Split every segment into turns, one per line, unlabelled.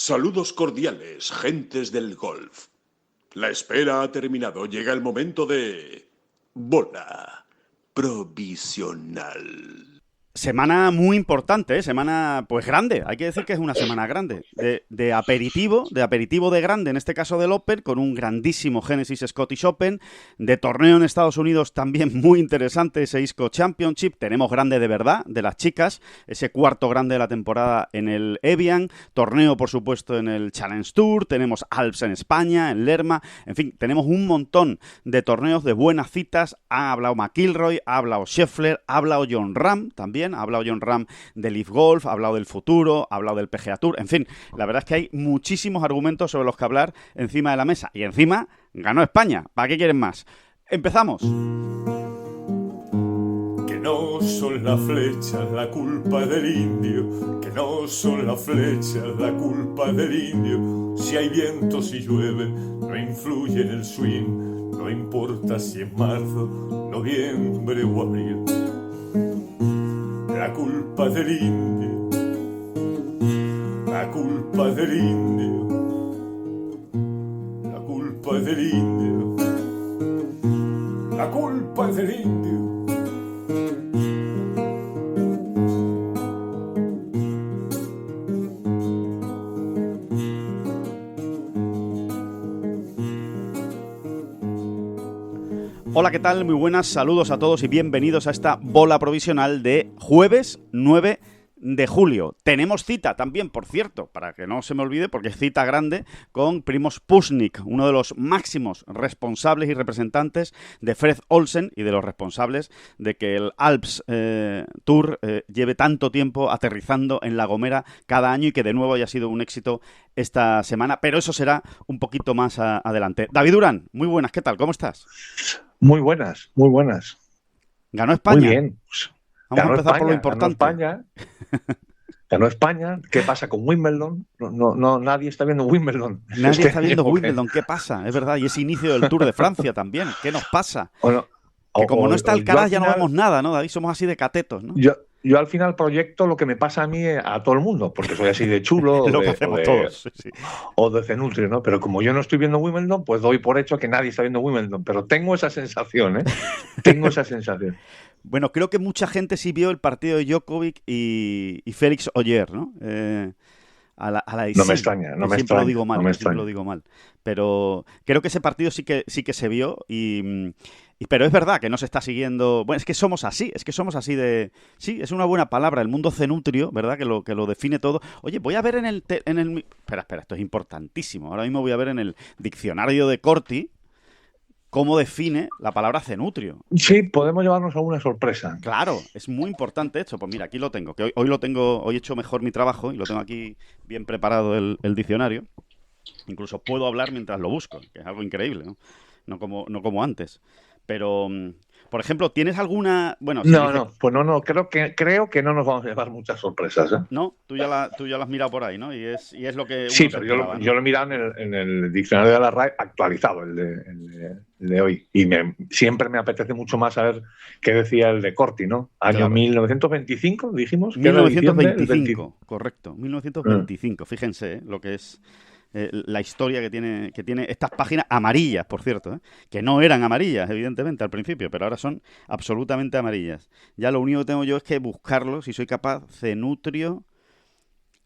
Saludos cordiales, gentes del golf. La espera ha terminado. Llega el momento de... bola provisional.
Semana muy importante, semana pues grande, hay que decir que es una semana grande, de aperitivo de grande, en este caso del Open, con un grandísimo Genesis Scottish Open, de torneo en Estados Unidos también muy interesante, ese ISCO Championship, tenemos grande de verdad, de las chicas, ese cuarto grande de la temporada en el Evian, torneo por supuesto en el Challenge Tour, tenemos Alps en España, en Lerma, en fin, tenemos un montón de torneos de buenas citas, ha hablado McIlroy, ha hablado Scheffler, ha hablado Jon Rahm también, ha hablado Jon Rahm del Leaf Golf, ha hablado del futuro, ha hablado del PGA Tour, en fin, la verdad es que hay muchísimos argumentos sobre los que hablar encima de la mesa. Y encima, ganó España. ¿Para qué quieren más? ¡Empezamos!
Que no son las flechas la culpa del indio, que no son las flechas la culpa del indio. Si hay viento, si llueve, no influye en el swing, no importa si es marzo, noviembre o abril. La culpa del indio, la culpa del indio, la culpa del indio, la culpa del indio.
Hola, ¿qué tal? Muy buenas, saludos a todos y bienvenidos a esta bola provisional de jueves 9 de julio. Tenemos cita también, por cierto, para que no se me olvide, porque es cita grande, con Primož Pušnik, uno de los máximos responsables y representantes de Fred Olsen y de los responsables de que el Alps Tour lleve tanto tiempo aterrizando en La Gomera cada año y que de nuevo haya sido un éxito esta semana, pero eso será un poquito más adelante. David Durán, muy buenas, ¿qué tal? ¿Cómo estás?
Muy buenas, muy buenas.
¿Ganó España?
Muy bien.
Vamos a empezar por lo importante.
Ganó España. ¿Qué pasa con Wimbledon? No, nadie está viendo Wimbledon.
Nadie está viendo Wimbledon. ¿Qué pasa? Es verdad. Y ese inicio del Tour de Francia también. ¿Qué nos pasa? Que como no está Alcaraz ya no vemos nada, ¿no, David? Somos así de catetos, ¿no?
Yo al final proyecto lo que me pasa a mí a todo el mundo, porque soy así de chulo
lo que hacemos todos, sí.
O de cenutrio, ¿no? Pero como yo no estoy viendo Wimbledon, pues doy por hecho que nadie está viendo Wimbledon. Pero tengo esa sensación, ¿eh? Tengo esa sensación.
Bueno, creo que mucha gente sí vio el partido de Djokovic y Félix Ogier, ¿no? A la
no me extraña, no me extraña.
Siempre lo digo mal. Pero creo que ese partido sí que se vio pero es verdad que no se está siguiendo... Bueno, es que somos así de... Sí, es una buena palabra, el mundo cenutrio, ¿verdad? Que lo define todo. Oye, voy a ver en el... Espera, esto es importantísimo. Ahora mismo voy a ver en el diccionario de Corti cómo define la palabra cenutrio.
Sí, podemos llevarnos a una sorpresa.
Claro, es muy importante esto. Pues mira, aquí lo tengo, que hoy he hecho mejor mi trabajo y lo tengo aquí bien preparado el diccionario. Incluso puedo hablar mientras lo busco, que es algo increíble, ¿no? No como antes. Pero, por ejemplo, ¿tienes alguna...? Bueno,
no, creo que no nos vamos a llevar muchas sorpresas, ¿eh?
No, tú ya lo has mirado por ahí, ¿no? Y es lo que uno
sí, pero yo lo he mirado en el diccionario de la RAE actualizado, el de hoy. Y siempre me apetece mucho más saber qué decía el de Corti, ¿no? Año claro. 1925, dijimos.
1925, correcto. 1925, fíjense lo que es... la historia que tiene estas páginas amarillas, por cierto, que no eran amarillas, evidentemente, al principio, pero ahora son absolutamente amarillas. Ya lo único que tengo yo es que buscarlo, si soy capaz. Cenutrio...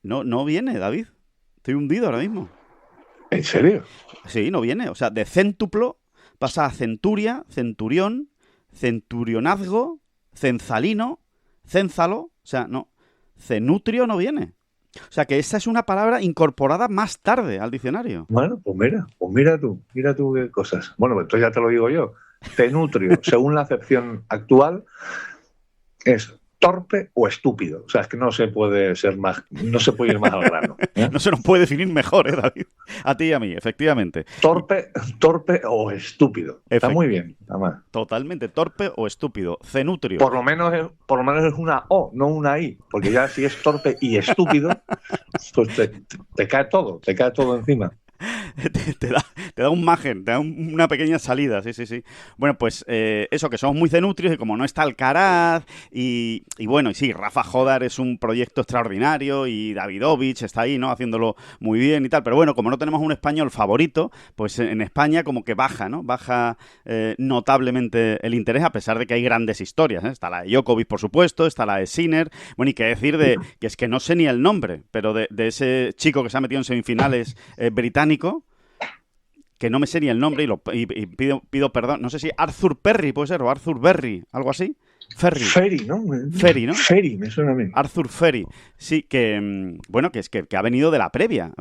No viene, David. Estoy hundido ahora mismo.
¿En serio?
Sí, no viene. O sea, de céntuplo pasa a centuria, centurión, centurionazgo, cenzalino, cénzalo. O sea, no. Cenutrio no viene. O sea, que esa es una palabra incorporada más tarde al diccionario.
Bueno, pues mira tú qué cosas. Bueno, pues entonces ya te lo digo yo. Cenutrio, según la acepción actual, es torpe o estúpido. O sea, es que no se puede ir más al grano, ¿eh?
No se nos puede definir mejor, David. A ti y a mí, efectivamente.
Torpe o estúpido. Está muy bien, además.
Totalmente, torpe o estúpido. Cenutrio.
Por lo menos es una O, no una I. Porque ya si es torpe y estúpido, pues te cae todo encima.
Te da un margen, te da una pequeña salida, sí, sí, sí. Bueno, pues eso, que somos muy cenutrios y como no está Alcaraz y bueno, y sí, Rafa Jodar es un proyecto extraordinario y Davidovich está ahí, ¿no? Haciéndolo muy bien y tal, pero bueno, como no tenemos un español favorito, pues en España como que baja, ¿no? Baja notablemente el interés, a pesar de que hay grandes historias, ¿eh? Está la de Djokovic, por supuesto, está la de Sinner, bueno, y qué decir de que es que no sé ni el nombre, pero de ese chico que se ha metido en semifinales británico, que no me sé ni el nombre y pido perdón, no sé si Arthur Perry puede ser, o Arthur Berry, algo así.
Ferry, ¿no?
Ferry, ¿no?
Ferry, me suena a mí.
Arthur Ferry, sí, que bueno, que es que ha venido de la previa,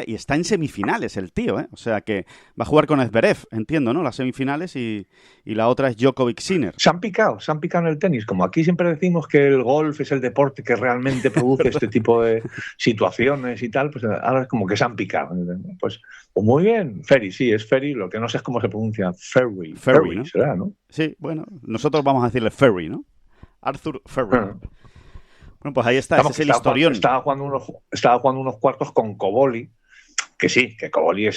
y está en semifinales el tío, ¿eh? O sea que va a jugar con Zverev, entiendo, ¿no? Las semifinales y la otra es Djokovic-Sinner.
Se han picado en el tenis. Como aquí siempre decimos que el golf es el deporte que realmente produce este tipo de situaciones y tal, pues ahora es como que se han picado. Pues muy bien, Ferry, sí, es Ferry, lo que no sé es cómo se pronuncia. Ferry,
¿no?
Será, ¿no?
Sí, bueno, nosotros vamos a decirle Ferry, ¿no? Arthur Ferry. Bueno, pues ahí está, ese es el historión.
Estaba jugando unos cuartos con Coboli, que sí, que Coboli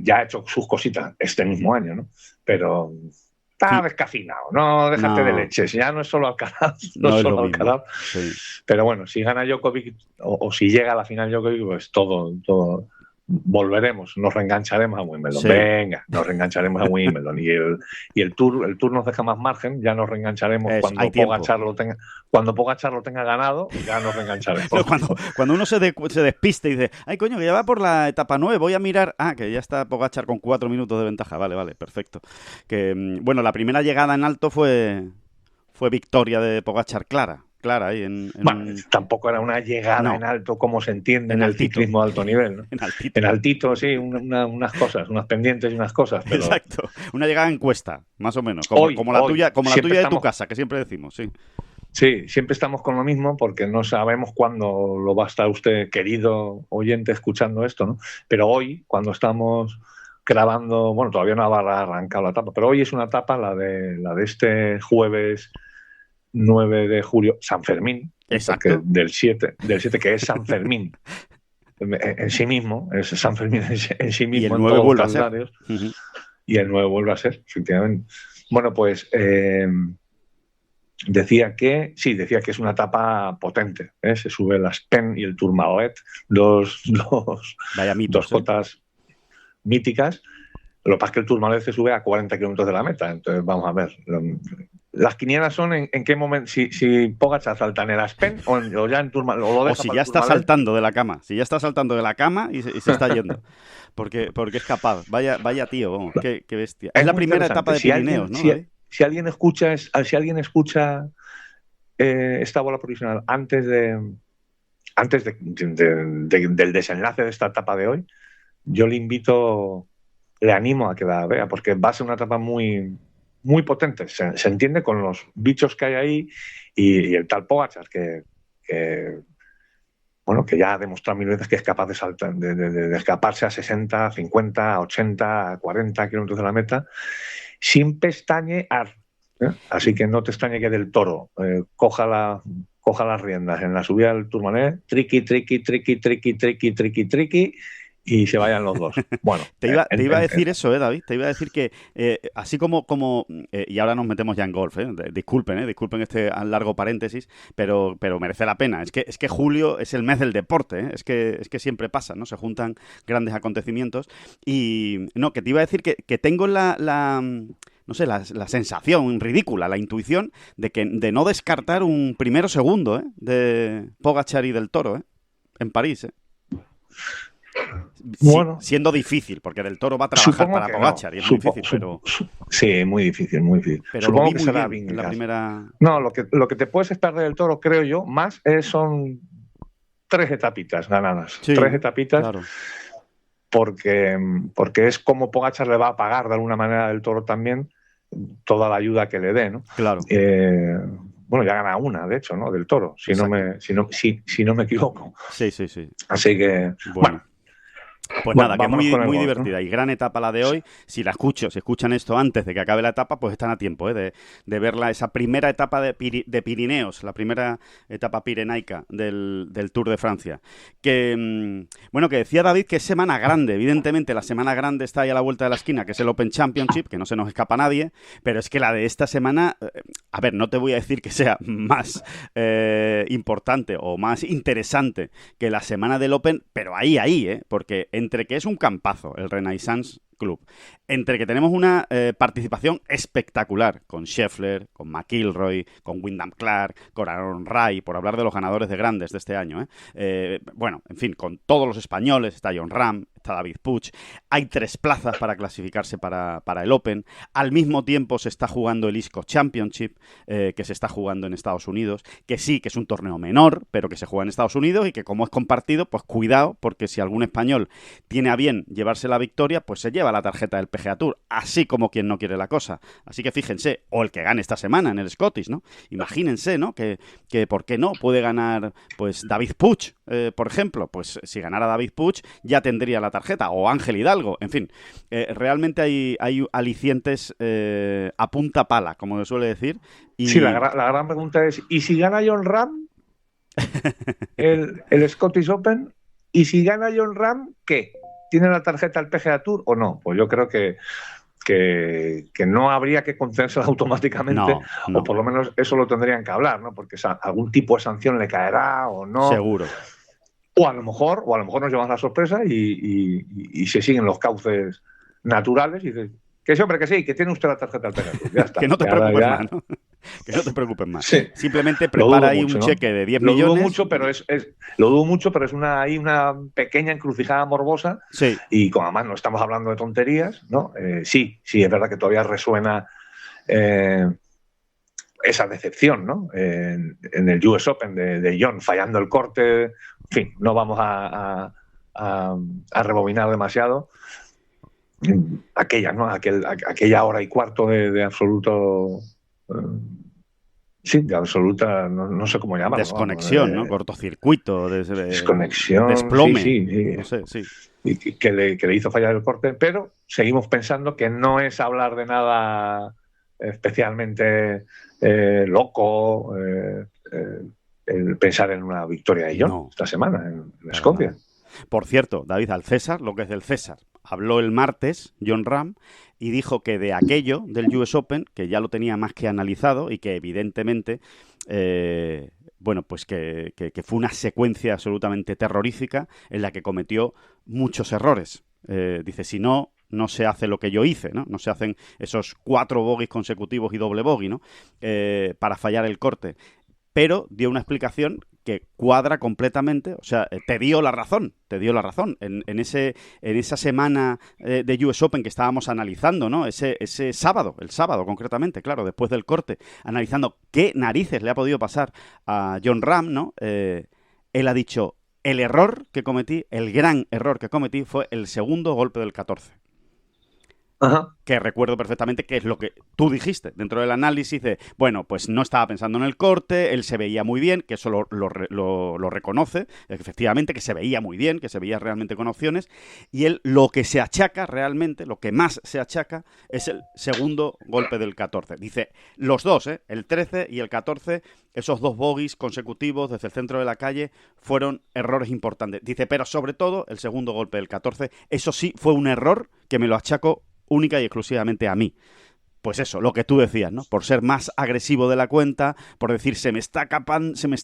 ya ha hecho sus cositas este mismo año, ¿no? Pero está descafinado, no déjate de leches, ya no es solo Alcaraz, no es solo Alcaraz. Sí. Pero bueno, si gana Djokovic o si llega a la final Djokovic, pues todo volveremos, nos reengancharemos a Wimbledon. Sí. Venga, nos reengancharemos a Wimbledon. Y el Tour nos deja más margen, ya nos reengancharemos cuando Pogačar lo tenga ganado, ya nos reengancharemos.
No, cuando uno se despiste y dice, ay coño, que ya va por la etapa 9, voy a mirar, que ya está Pogačar con 4 minutos de ventaja, vale, perfecto. Que bueno, la primera llegada en alto fue victoria de Pogačar clara ahí
Bueno, tampoco era una llegada en alto como se entiende en el ciclismo de alto nivel, ¿no? En altito, sí, unas cosas, unas pendientes y unas cosas. Pero...
Exacto, una llegada en cuesta, más o menos, como la tuya de tu casa, que siempre decimos, sí.
Sí, siempre estamos con lo mismo porque no sabemos cuándo lo va a estar usted, querido oyente, escuchando esto, ¿no? Pero hoy, cuando estamos grabando, bueno, todavía no ha arrancado la etapa, pero hoy es una etapa, la de este jueves 9 de julio, San Fermín.
Exacto.
Del 7, que es San Fermín en sí mismo, es San Fermín en sí mismo.
Y el 9 vuelve a ser.
Y el 9 vuelve a ser, efectivamente. Bueno, pues decía que es una etapa potente, ¿eh? Se sube el Aspen y el Tourmalet, dos cotas míticas. Lo que pasa es que el Tourmalet se sube a 40 kilómetros de la meta, entonces vamos a ver. Las quinielas son en qué momento, si Pogačar salta en el Aspen o ya en Tourmalet.
O si ya está saltando de la cama, y se está yendo. Porque es capaz. Vaya tío, vamos, qué bestia. Es la primera etapa de Pirineos, ¿no?
Si alguien escucha esta bola provisional antes del desenlace de esta etapa de hoy, yo le animo a que la vea, porque va a ser una etapa muy, muy potente. Se entiende con los bichos que hay ahí y el tal Pogačar que ya ha demostrado mil veces que es capaz de saltar, de escaparse a 60, 50, 80, 40 kilómetros de la meta sin pestañear. Así que no te extrañe que Del Toro coja las riendas en la subida del Tourmalet, triqui, y se vayan los dos. Bueno,
te iba a decir eso, David. Te iba a decir que así como y ahora nos metemos ya en golf, disculpen este largo paréntesis, pero merece la pena. Es que julio es el mes del deporte, es que siempre pasa, ¿no? Se juntan grandes acontecimienos y no, que te iba a decir que tengo la sensación ridícula, la intuición de no descartar un primero segundo, de Pogačar y Del Toro, en París,
Bueno,
siendo difícil, porque Del Toro va a trabajar para Pogačar y es muy difícil, pero...
Sí, muy difícil.
Pero
supongo
lo vi muy bien en la primera...
No, lo que te puedes esperar de Del Toro, creo yo, más son 3 etapitas ganadas.
Sí,
3 etapitas,
claro.
Porque es como Pogačar le va a pagar de alguna manera a Del Toro también toda la ayuda que le dé, ¿no?
Claro.
Bueno, ya gana una, de hecho, ¿no? Del Toro, si no me equivoco.
Sí.
Así que, bueno.
Pues
Bueno,
nada, que
vámonos
muy,
con el
muy
golf,
divertida y gran etapa la de hoy. Si escuchan esto antes de que acabe la etapa, pues están a tiempo de verla, esa primera etapa de Pirineos, la primera etapa pirenaica del Tour de Francia. Que decía David que es semana grande. Evidentemente, la semana grande está ahí a la vuelta de la esquina, que es el Open Championship, que no se nos escapa a nadie, pero es que la de esta semana, a ver, no te voy a decir que sea más importante o más interesante que la semana del Open, pero ahí, porque entre que es un campazo el Renaissance Club, entre que tenemos una participación espectacular con Scheffler, con McIlroy, con Wyndham Clark, con Aaron Rai, por hablar de los ganadores de grandes de este año, bueno, en fin, con todos los españoles, está Jon Rahm, está David Puig, hay 3 plazas para clasificarse para el Open, al mismo tiempo se está jugando el ISCO Championship, que se está jugando en Estados Unidos, que sí, que es un torneo menor, pero que se juega en Estados Unidos y que como es compartido, pues cuidado, porque si algún español tiene a bien llevarse la victoria, pues se lleva la tarjeta del PGA Tour, así como quien no quiere la cosa. Así que fíjense, o el que gane esta semana en el Scottish, ¿no? Imagínense, ¿no? Que ¿por qué no? Puede ganar, pues, David Puig, por ejemplo. Pues si ganara David Puig, ya tendría la tarjeta, o Ángel Hidalgo, en fin. Realmente hay alicientes a punta pala, como se suele decir. Y...
Sí, la gran pregunta es, ¿y si gana Jon Rahm el Scottish Open? ¿Y si gana Jon Rahm, qué? ¿Tiene la tarjeta del PGA Tour o no? Pues yo creo que no habría que concederse automáticamente,
no.
O por lo menos eso lo tendrían que hablar, ¿no? Porque algún tipo de sanción le caerá o no.
Seguro.
O a lo mejor nos llevamos la sorpresa y se siguen los cauces naturales y dices, que sí, hombre, que sí, que tiene usted la tarjeta del PGA Tour. Ya está.
Que no te preocupes más, ¿no? Que no te preocupes más.
Sí.
Simplemente prepara ahí un cheque de 10 millones.
Lo dudo mucho, pero es una pequeña encrucijada morbosa.
Sí.
Y como además no estamos hablando de tonterías, ¿no? Sí, es verdad que todavía resuena esa decepción, ¿no? En el US Open de Jon fallando el corte. En fin, no vamos a rebobinar demasiado. Aquella hora y cuarto de absoluto... Sí, de absoluta, no sé cómo llamarlo.
Desconexión, ¿no? Cortocircuito,
desconexión,
desplome.
Sí.
No sé, sí.
Y que le hizo fallar el corte, pero seguimos pensando que no es hablar de nada especialmente loco el pensar en una victoria de Jon esta semana en Escocia.
Por cierto, David, al César, lo que es del César. Habló el martes Jon Rahm y dijo que de aquello del US Open, que ya lo tenía más que analizado y que evidentemente, pues que fue una secuencia absolutamente terrorífica en la que cometió muchos errores. Dice, si no se hace lo que yo hice, ¿no? No se hacen esos 4 bogies consecutivos y doble bogey, ¿no? Para fallar el corte. Pero dio una explicación que cuadra completamente, o sea, te dio la razón. En esa semana de US Open que estábamos analizando, ¿no? Ese sábado, el sábado concretamente, claro, después del corte, analizando qué narices le ha podido pasar a Jon Rahm, ¿no? Él ha dicho, el gran error que cometí fue el segundo golpe del 14.
Ajá.
Que recuerdo perfectamente que es lo que tú dijiste dentro del análisis de, bueno, pues no estaba pensando en el corte, él se veía muy bien, que eso lo reconoce, efectivamente, que se veía muy bien, que se veía realmente con opciones, y él lo que se achaca realmente, lo que más se achaca, es el segundo golpe del 14. Dice, los dos, el 13 y el 14, esos 2 bogies consecutivos desde el centro de la calle fueron errores importantes. Dice, pero sobre todo el segundo golpe del 14, eso sí fue un error que me lo achaco única y exclusivamente a mí. Pues eso, lo que tú decías, ¿no? Por ser más agresivo de la cuenta, por decir, se me está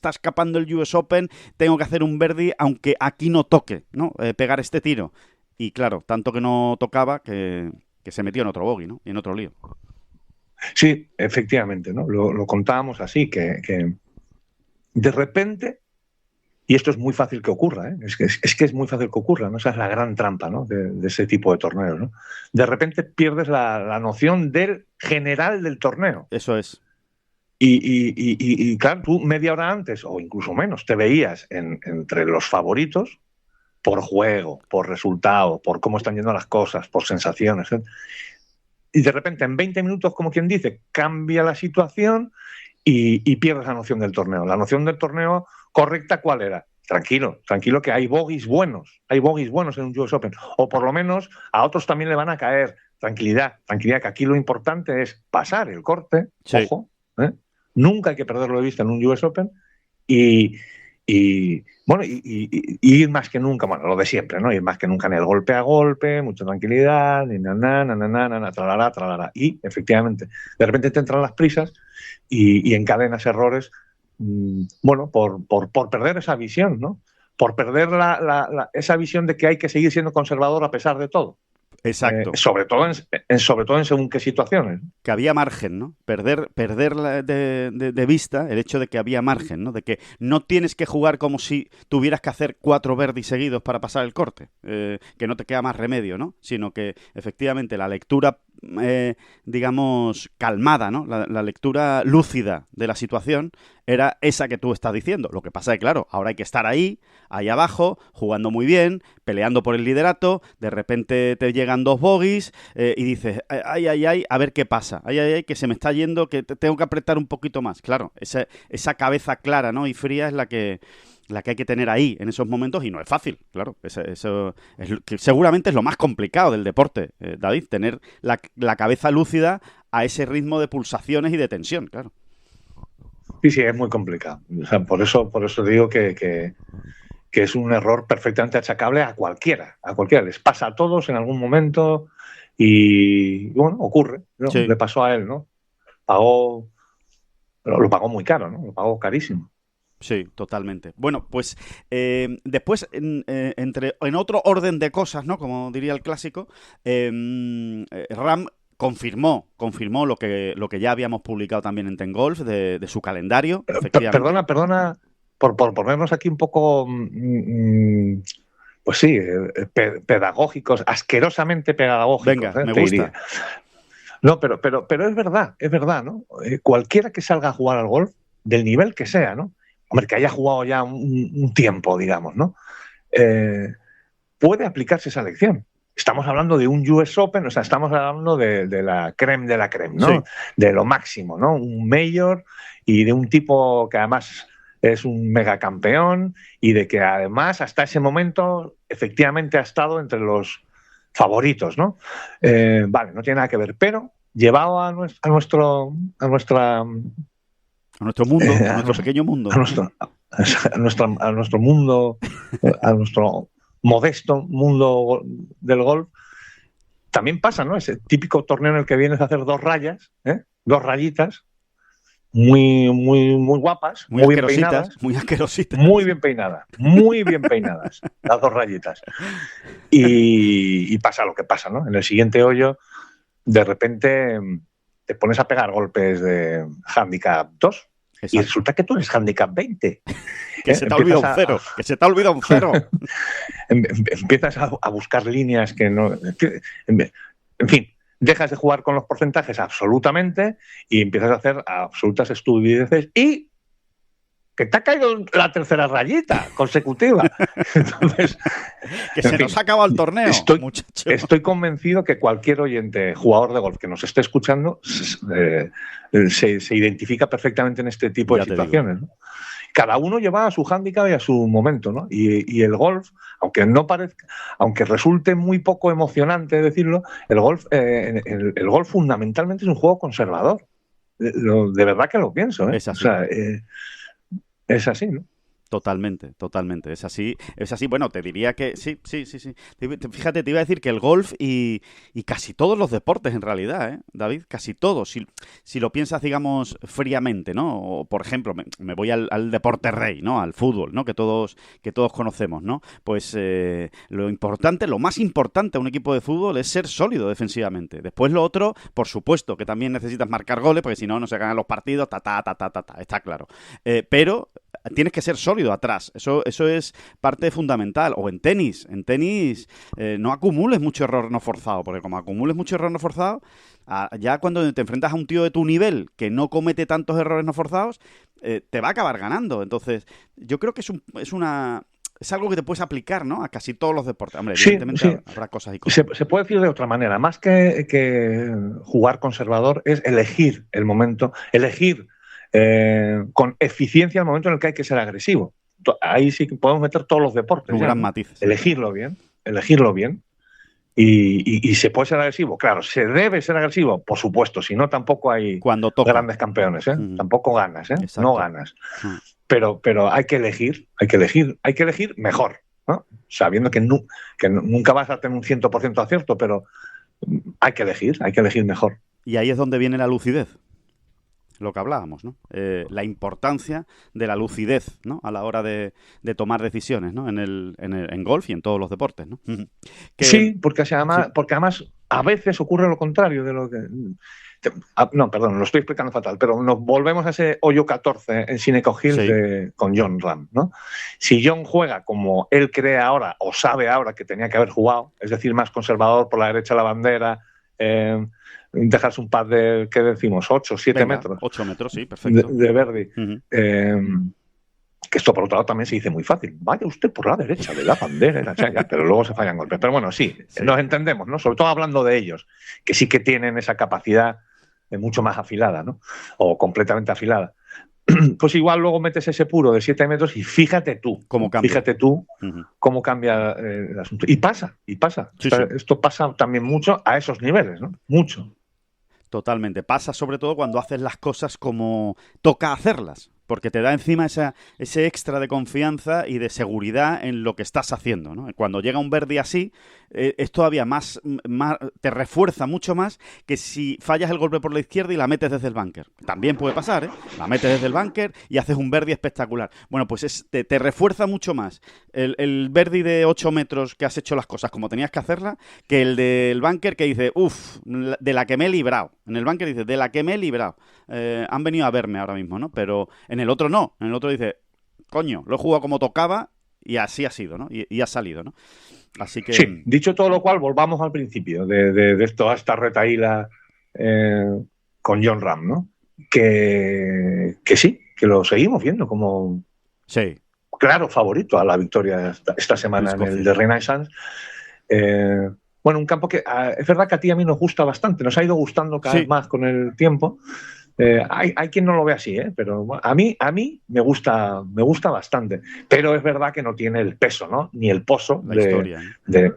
escapando el US Open, tengo que hacer un birdie, aunque aquí no toque, ¿no? Pegar este tiro. Y claro, tanto que no tocaba que se metió en otro bogey, ¿no? Y en otro lío.
Sí, efectivamente, ¿no? Lo contábamos así, que de repente, y esto es muy fácil que ocurra, ¿eh? Es que es muy fácil que ocurra, ¿no? Esa es la gran trampa, ¿no? de ese tipo de torneos, ¿no? De repente pierdes la noción del general del torneo.
Eso es.
Y claro, tú media hora antes, o incluso menos, te veías entre los favoritos por juego, por resultado, por cómo están yendo las cosas, por sensaciones, ¿eh? Y de repente, en 20 minutos, como quien dice, cambia la situación y pierdes la noción del torneo. La noción del torneo correcta, ¿cuál era? tranquilo que hay bogies buenos en un US Open, o por lo menos a otros también le van a caer. Tranquilidad, que aquí lo importante es pasar el corte,
sí.
Ojo, nunca hay que perderlo de vista en un US Open y ir más que nunca, bueno, lo de siempre, ¿no? Ir más que nunca en el golpe a golpe, mucha tranquilidad, ni tralará. Y efectivamente, de repente te entran las prisas y encadenas errores, por perder esa visión, ¿no? Por perder esa visión de que hay que seguir siendo conservador a pesar de todo.
Exacto.
Sobre todo en según qué situaciones.
Que había margen, ¿no? Perder de vista el hecho de que había margen, ¿no? De que no tienes que jugar como si tuvieras que hacer 4 verdis seguidos para pasar el corte, que no te queda más remedio, ¿no? Sino que efectivamente la lectura, digamos, calmada, ¿no? La lectura lúcida de la situación era esa que tú estás diciendo. Lo que pasa es que, claro, ahora hay que estar ahí abajo, jugando muy bien, peleando por el liderato, de repente te llegan 2 bogies y dices, ay, a ver qué pasa, ay, que se me está yendo, que tengo que apretar un poquito más. Claro, esa cabeza clara, ¿no? y fría es la que hay que tener ahí en esos momentos, y no es fácil, claro. Eso es que seguramente es lo más complicado del deporte, David, tener la cabeza lúcida a ese ritmo de pulsaciones y de tensión, claro.
Sí, es muy complicado. O sea, por eso digo que es un error perfectamente achacable a cualquiera. Les pasa a todos en algún momento y, bueno, ocurre, ¿no?
Sí.
Le pasó a él, ¿no? Lo pagó muy caro, ¿no? Lo pagó carísimo.
Sí, totalmente. Bueno, pues después, en otro orden de cosas, ¿no? Como diría el clásico, Rahm confirmó lo que ya habíamos publicado también en Ten Golf de su calendario.
Perdona, por ponernos aquí un poco, pues sí, pedagógicos, asquerosamente pedagógicos.
Venga, me gusta.
Diría. No, pero es verdad, ¿no? Cualquiera que salga a jugar al golf, del nivel que sea, ¿no? Hombre, que haya jugado ya un tiempo, digamos, ¿no? Puede aplicarse esa lección. Estamos hablando de un US Open, o sea, estamos hablando de la creme, ¿no? Sí. De lo máximo, ¿no? Un Major, y de un tipo que además es un megacampeón, y de que además hasta ese momento efectivamente ha estado entre los favoritos, ¿no? Vale, no tiene nada que ver, pero llevado a nuestro
mundo, a nuestro pequeño mundo.
A nuestro mundo, a nuestro modesto mundo del golf, también pasa, ¿no? Ese típico torneo en el que vienes a hacer 2 rayas, 2 rayitas, muy, muy, muy guapas, muy bien peinadas.
Muy asquerositas.
Muy bien peinadas, las 2 rayitas. Y pasa lo que pasa, ¿no? En el siguiente hoyo, de repente te pones a pegar golpes de handicap 2. Exacto. Y resulta que tú eres handicap 20.
Que se te ha olvidado un cero.
Empiezas a buscar líneas que no... En fin, dejas de jugar con los porcentajes absolutamente y empiezas a hacer absolutas estupideces y que te ha caído la 3ª rayita consecutiva. Entonces,
que se nos ha acabado el torneo, muchacho.
Estoy convencido que cualquier oyente, jugador de golf que nos esté escuchando, se identifica perfectamente en este tipo de situaciones, ¿no? Cada uno lleva a su hándicap y a su momento, ¿no? Y el golf, aunque resulte muy poco emocionante decirlo, el golf fundamentalmente es un juego conservador. De verdad que lo pienso, ¿eh?
Es así.
O sea, es así, ¿no?
Totalmente. Es así. Bueno, te diría que sí. Fíjate, te iba a decir que el golf y casi todos los deportes en realidad, David, casi todos. Si lo piensas, digamos, fríamente, ¿no? O, por ejemplo, me voy al deporte rey, ¿no? Al fútbol, ¿no? Que todos conocemos, ¿no? Pues lo más importante a un equipo de fútbol es ser sólido defensivamente. Después lo otro, por supuesto, que también necesitas marcar goles, porque si no, no se ganan los partidos, está claro. Pero tienes que ser sólido atrás. Eso es parte fundamental. O en tenis. No acumules mucho error no forzado, porque como acumules mucho error no forzado, ya cuando te enfrentas a un tío de tu nivel que no comete tantos errores no forzados, te va a acabar ganando. Entonces, yo creo que es algo que te puedes aplicar, ¿no? A casi todos los deportes. Hombre, evidentemente habrá cosas y cosas.
Se puede decir de otra manera. Más que jugar conservador es elegir el momento, elegir con eficiencia el momento en el que hay que ser agresivo. ahí sí que podemos meter todos los deportes.
Un
ya,
gran
¿no?
matiz. Sí.
Elegirlo bien. Y se puede ser agresivo, claro, se debe ser agresivo, por supuesto, si no tampoco hay
Cuando toca.
grandes campeones, tampoco ganas,
Exacto.
No ganas. Pero hay que elegir mejor, ¿no? Sabiendo que nunca vas a tener un 100% acierto, pero hay que elegir mejor.
Y ahí es donde viene la lucidez. Lo que hablábamos, ¿no? La importancia de la lucidez, ¿no? A la hora de tomar decisiones, ¿no? En golf y en todos los deportes, ¿no?
Sí, porque además a veces ocurre lo contrario de lo que... No, perdón, lo estoy explicando fatal, pero nos volvemos a ese hoyo 14 en Sineco Hills con Jon Rahm, ¿no? Si Jon juega como él cree ahora o sabe ahora que tenía que haber jugado, es decir, más conservador por la derecha de la bandera, dejarse un par de, ¿qué decimos? 8, 7 metros.
8 metros, sí, perfecto.
De verde. Que esto, por otro lado, también se dice muy fácil. Vaya usted por la derecha de la bandera, pero luego se fallan golpes. Pero bueno, sí, nos entendemos, ¿no? Sobre todo hablando de ellos, que sí que tienen esa capacidad mucho más afilada, ¿no? O completamente afilada. Pues igual luego metes ese puro de 7 metros y fíjate tú cómo cambia el asunto. Y pasa.
Sí,
Esto pasa también mucho a esos niveles, ¿no? Mucho.
Totalmente. Pasa sobre todo cuando haces las cosas como toca hacerlas, porque te da encima ese extra de confianza y de seguridad en lo que estás haciendo, ¿no? Cuando llega un birdie así, es todavía más, te refuerza mucho más que si fallas el golpe por la izquierda y la metes desde el búnker. También puede pasar, ¿eh? La metes desde el búnker y haces un birdie espectacular. Bueno, pues te refuerza mucho más el birdie de 8 metros que has hecho las cosas como tenías que hacerlas que el del búnker que dice, de la que me he librado. En el búnker dice, de la que me he librado. Han venido a verme ahora mismo, ¿no? Pero en el otro no. En el otro dice, coño, lo he jugado como tocaba y así ha sido, ¿no? Y ha salido, ¿no? Así que...
Sí, dicho todo lo cual, volvamos al principio de toda esta retaíla con Jon Rahm, ¿no? Que sí, que lo seguimos viendo como claro favorito a la victoria esta semana en el de Renaissance. Bueno, un campo que es verdad que a mí nos gusta bastante, nos ha ido gustando cada vez más con el tiempo. Hay quien no lo ve así, pero a mí me gusta bastante. Pero es verdad que no tiene el peso, ¿no? Ni el pozo de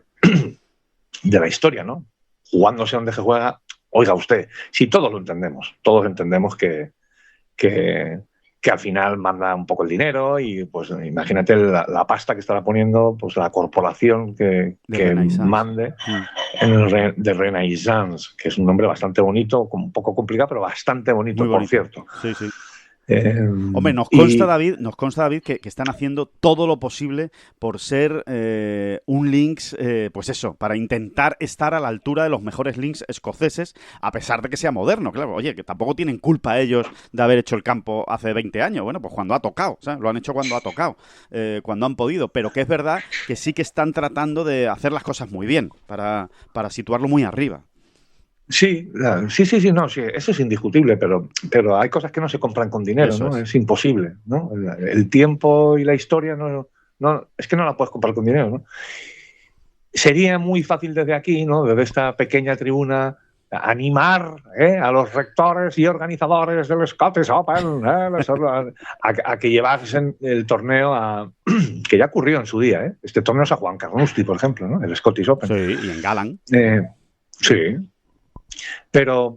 la historia, ¿no? Jugándose donde se juega, oiga usted, si todos entendemos que al final manda un poco el dinero y pues imagínate la pasta que estará poniendo pues la corporación que mande de Renaissance, que es un nombre bastante bonito, un poco complicado, pero bastante bonito, por cierto.
Sí. Hombre, nos consta, David, que están haciendo todo lo posible por ser un links, pues eso, para intentar estar a la altura de los mejores links escoceses, a pesar de que sea moderno, claro. Oye, que tampoco tienen culpa ellos de haber hecho el campo hace 20 años. Bueno, pues cuando ha tocado, ¿sabes? Lo han hecho cuando ha tocado, cuando han podido. Pero que es verdad que sí que están tratando de hacer las cosas muy bien, para situarlo muy arriba.
Sí, eso es indiscutible, pero hay cosas que no se compran con dinero, ¿no? Es imposible, ¿no? El tiempo y la historia es que no la puedes comprar con dinero, ¿no? Sería muy fácil desde aquí, ¿no? Desde esta pequeña tribuna, animar a los rectores y organizadores del Scottish Open a que llevasen el torneo que ya ocurrió en su día, Este torneo es a Juan Carnoustie, por ejemplo, ¿no? El Scottish Open.
Sí, y en Galán.
Sí. Pero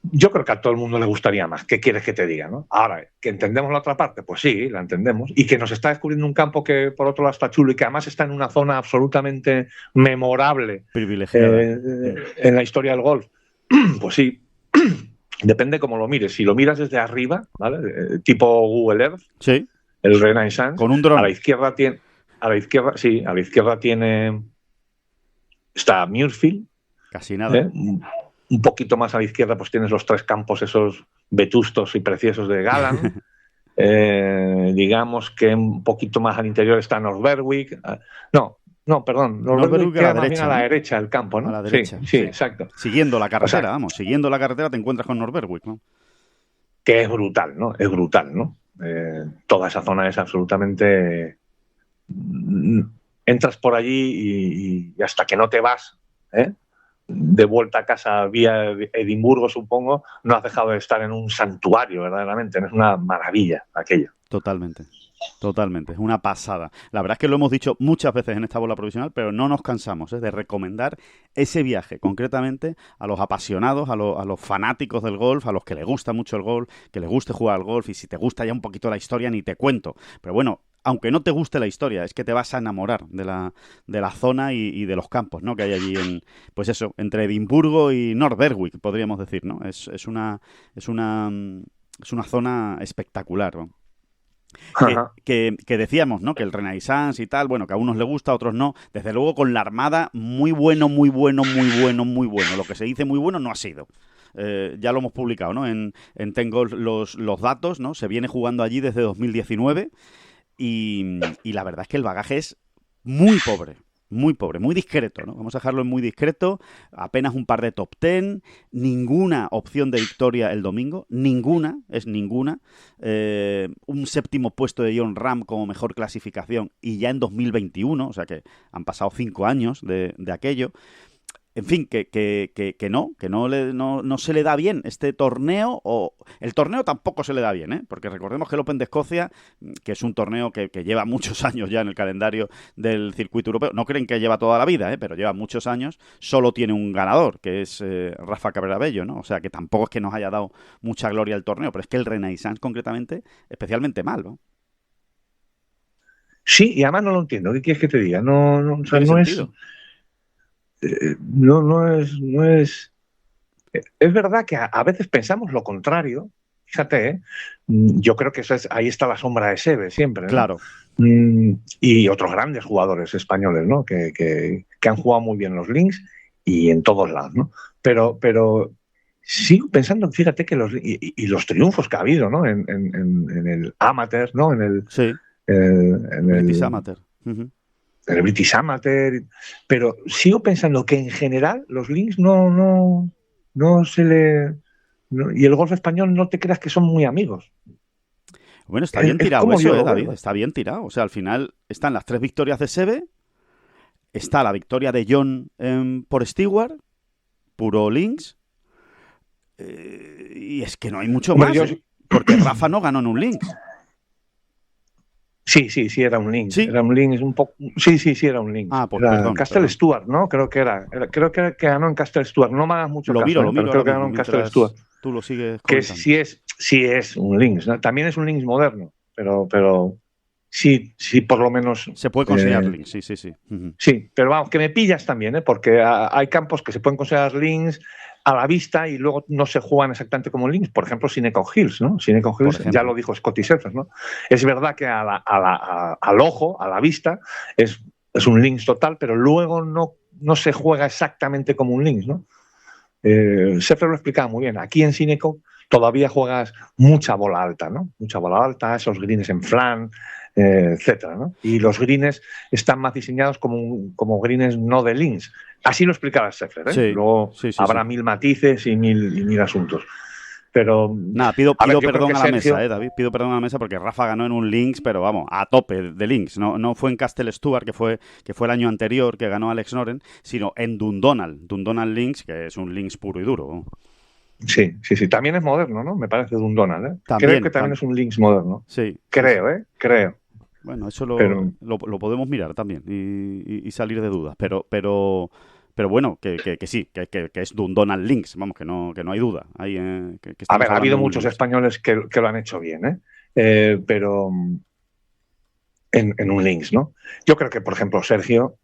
yo creo que a todo el mundo le gustaría más. ¿Qué quieres que te diga, no? Ahora, ¿que entendemos la otra parte? Pues sí, la entendemos. Y que nos está descubriendo un campo que por otro lado está chulo y que además está en una zona absolutamente memorable,
privilegiada,
en la historia del golf. Pues sí, depende cómo lo mires. Si lo miras desde arriba, ¿vale? Tipo Google Earth, el Renaissance,
con un dron.
A la izquierda tiene está Muirfield.
Casi nada.
Un poquito más a la izquierda pues tienes los 3 campos esos vetustos y preciosos de Galán. Digamos que un poquito más al interior está North Berwick. Perdón. North Berwick queda más bien a la derecha del campo, ¿no?
A la derecha.
Sí, exacto.
Siguiendo la carretera, siguiendo la carretera te encuentras con North Berwick, ¿no?
Que es brutal, ¿no? Toda esa zona es absolutamente... Entras por allí y hasta que no te vas, de vuelta a casa vía Edimburgo, supongo, no has dejado de estar en un santuario, verdaderamente. Es una maravilla aquello.
Totalmente. Totalmente, es una pasada. La verdad es que lo hemos dicho muchas veces en esta bola provisional, pero no nos cansamos de recomendar ese viaje concretamente a los apasionados, a los fanáticos del golf, a los que les gusta mucho el golf, que les guste jugar al golf, y si te gusta ya un poquito la historia ni te cuento. Pero bueno, aunque no te guste la historia, es que te vas a enamorar de la zona y de los campos, ¿no?, que hay allí pues eso, entre Edimburgo y North Berwick, podríamos decir, ¿no? Es una zona espectacular, ¿no? Que decíamos, ¿no?, que el Renaissance y tal, bueno, que a unos les gusta, a otros no. Desde luego con la Armada, muy bueno, muy bueno, muy bueno, muy bueno. Lo que se dice muy bueno no ha sido. Ya lo hemos publicado, ¿no? En Ten Golf los datos, ¿no? Se viene jugando allí desde 2019 y la verdad es que el bagaje es muy pobre, muy discreto, ¿no? Vamos a dejarlo en muy discreto, apenas un par de top 10, ninguna opción de victoria el domingo, ninguna, un séptimo puesto de Jon Rahm como mejor clasificación y ya en 2021, o sea que han pasado 5 años de aquello. En fin, que no se le da bien este torneo, o el torneo tampoco se le da bien, ¿eh? Porque recordemos que el Open de Escocia, que es un torneo que lleva muchos años ya en el calendario del circuito europeo, no creen que lleva toda la vida, pero lleva muchos años, solo tiene un ganador, que es Rafa Cabrera Bello, ¿no? O sea que tampoco es que nos haya dado mucha gloria el torneo, pero es que el Renaissance concretamente, especialmente mal, ¿no?
Sí, y además no lo entiendo. ¿Qué quieres que te diga? O sea,
¿Tiene
no es...
sentido?
No es. Es verdad que a veces pensamos lo contrario. Fíjate, ¿eh? Yo creo que ahí está la sombra de Seve siempre, ¿no?
Claro.
Y otros grandes jugadores españoles, ¿no? Que han jugado muy bien los links y en todos lados, ¿no? Pero sigo pensando, fíjate que los triunfos que ha habido, ¿no? En el amateur, ¿no?
Sí.
En
British Amateur.
En el British Amateur, pero sigo pensando que en general los links no se le... y el golf español no te creas que son muy amigos.
Bueno, está bien tirado eso, David, está bien tirado. O sea, al final están las 3 victorias de Seve, está la victoria de John por Stewart, puro links, y es que no hay mucho más, porque Rafa no ganó en un links.
Sí, era un link.
¿Sí?
Era un link, un poco. Sí, era un link.
Ah, pues
era
perdón.
Castle Stuart, ¿no? Creo que ganó en Castle Stuart. No me hagas mucho caso.
Lo miro
creo que ganó en Castle Stuart.
Tú lo sigues
comentando. Que sí es un links, ¿no? También es un links moderno, pero sí, por lo menos.
Se puede considerar links, sí.
Sí, pero vamos, que me pillas también, ¿eh? Porque hay campos que se pueden considerar links a la vista y luego no se juegan exactamente como links. Por ejemplo, Sineco Hills, ¿no? Sineco Hills, ya lo dijo Scotty Scheffler, ¿no? Es verdad que al ojo, a la vista, es un links total, pero luego no se juega exactamente como un links, ¿no? Scheffler lo explicaba muy bien. Aquí en Sineco todavía juegas mucha bola alta, ¿no? Mucha bola alta, esos greens en flan, etcétera, ¿no? Y los greens están más diseñados como greens no de links. Así lo explicaba Scheffler, ¿eh?
Sí,
luego habrá mil matices y mil asuntos. Pero
nada, pido perdón a la mesa, David, pido perdón a la mesa porque Rafa ganó en un links, pero vamos, a tope de links. No fue en Castle Stuart, que fue el año anterior que ganó Alex Noren, sino en Dundonald links, que es un links puro y duro.
Sí. También es moderno, ¿no? Me parece Dundonald, ¿eh? Creo que también es un links moderno.
Sí.
Creo.
Bueno, eso lo podemos mirar también y salir de dudas, pero bueno, que sí, que es Dundonald links, vamos, que no hay duda.
A ver, ha habido muchos españoles que lo han hecho bien, pero en un links, ¿no? Yo creo que, por ejemplo, Sergio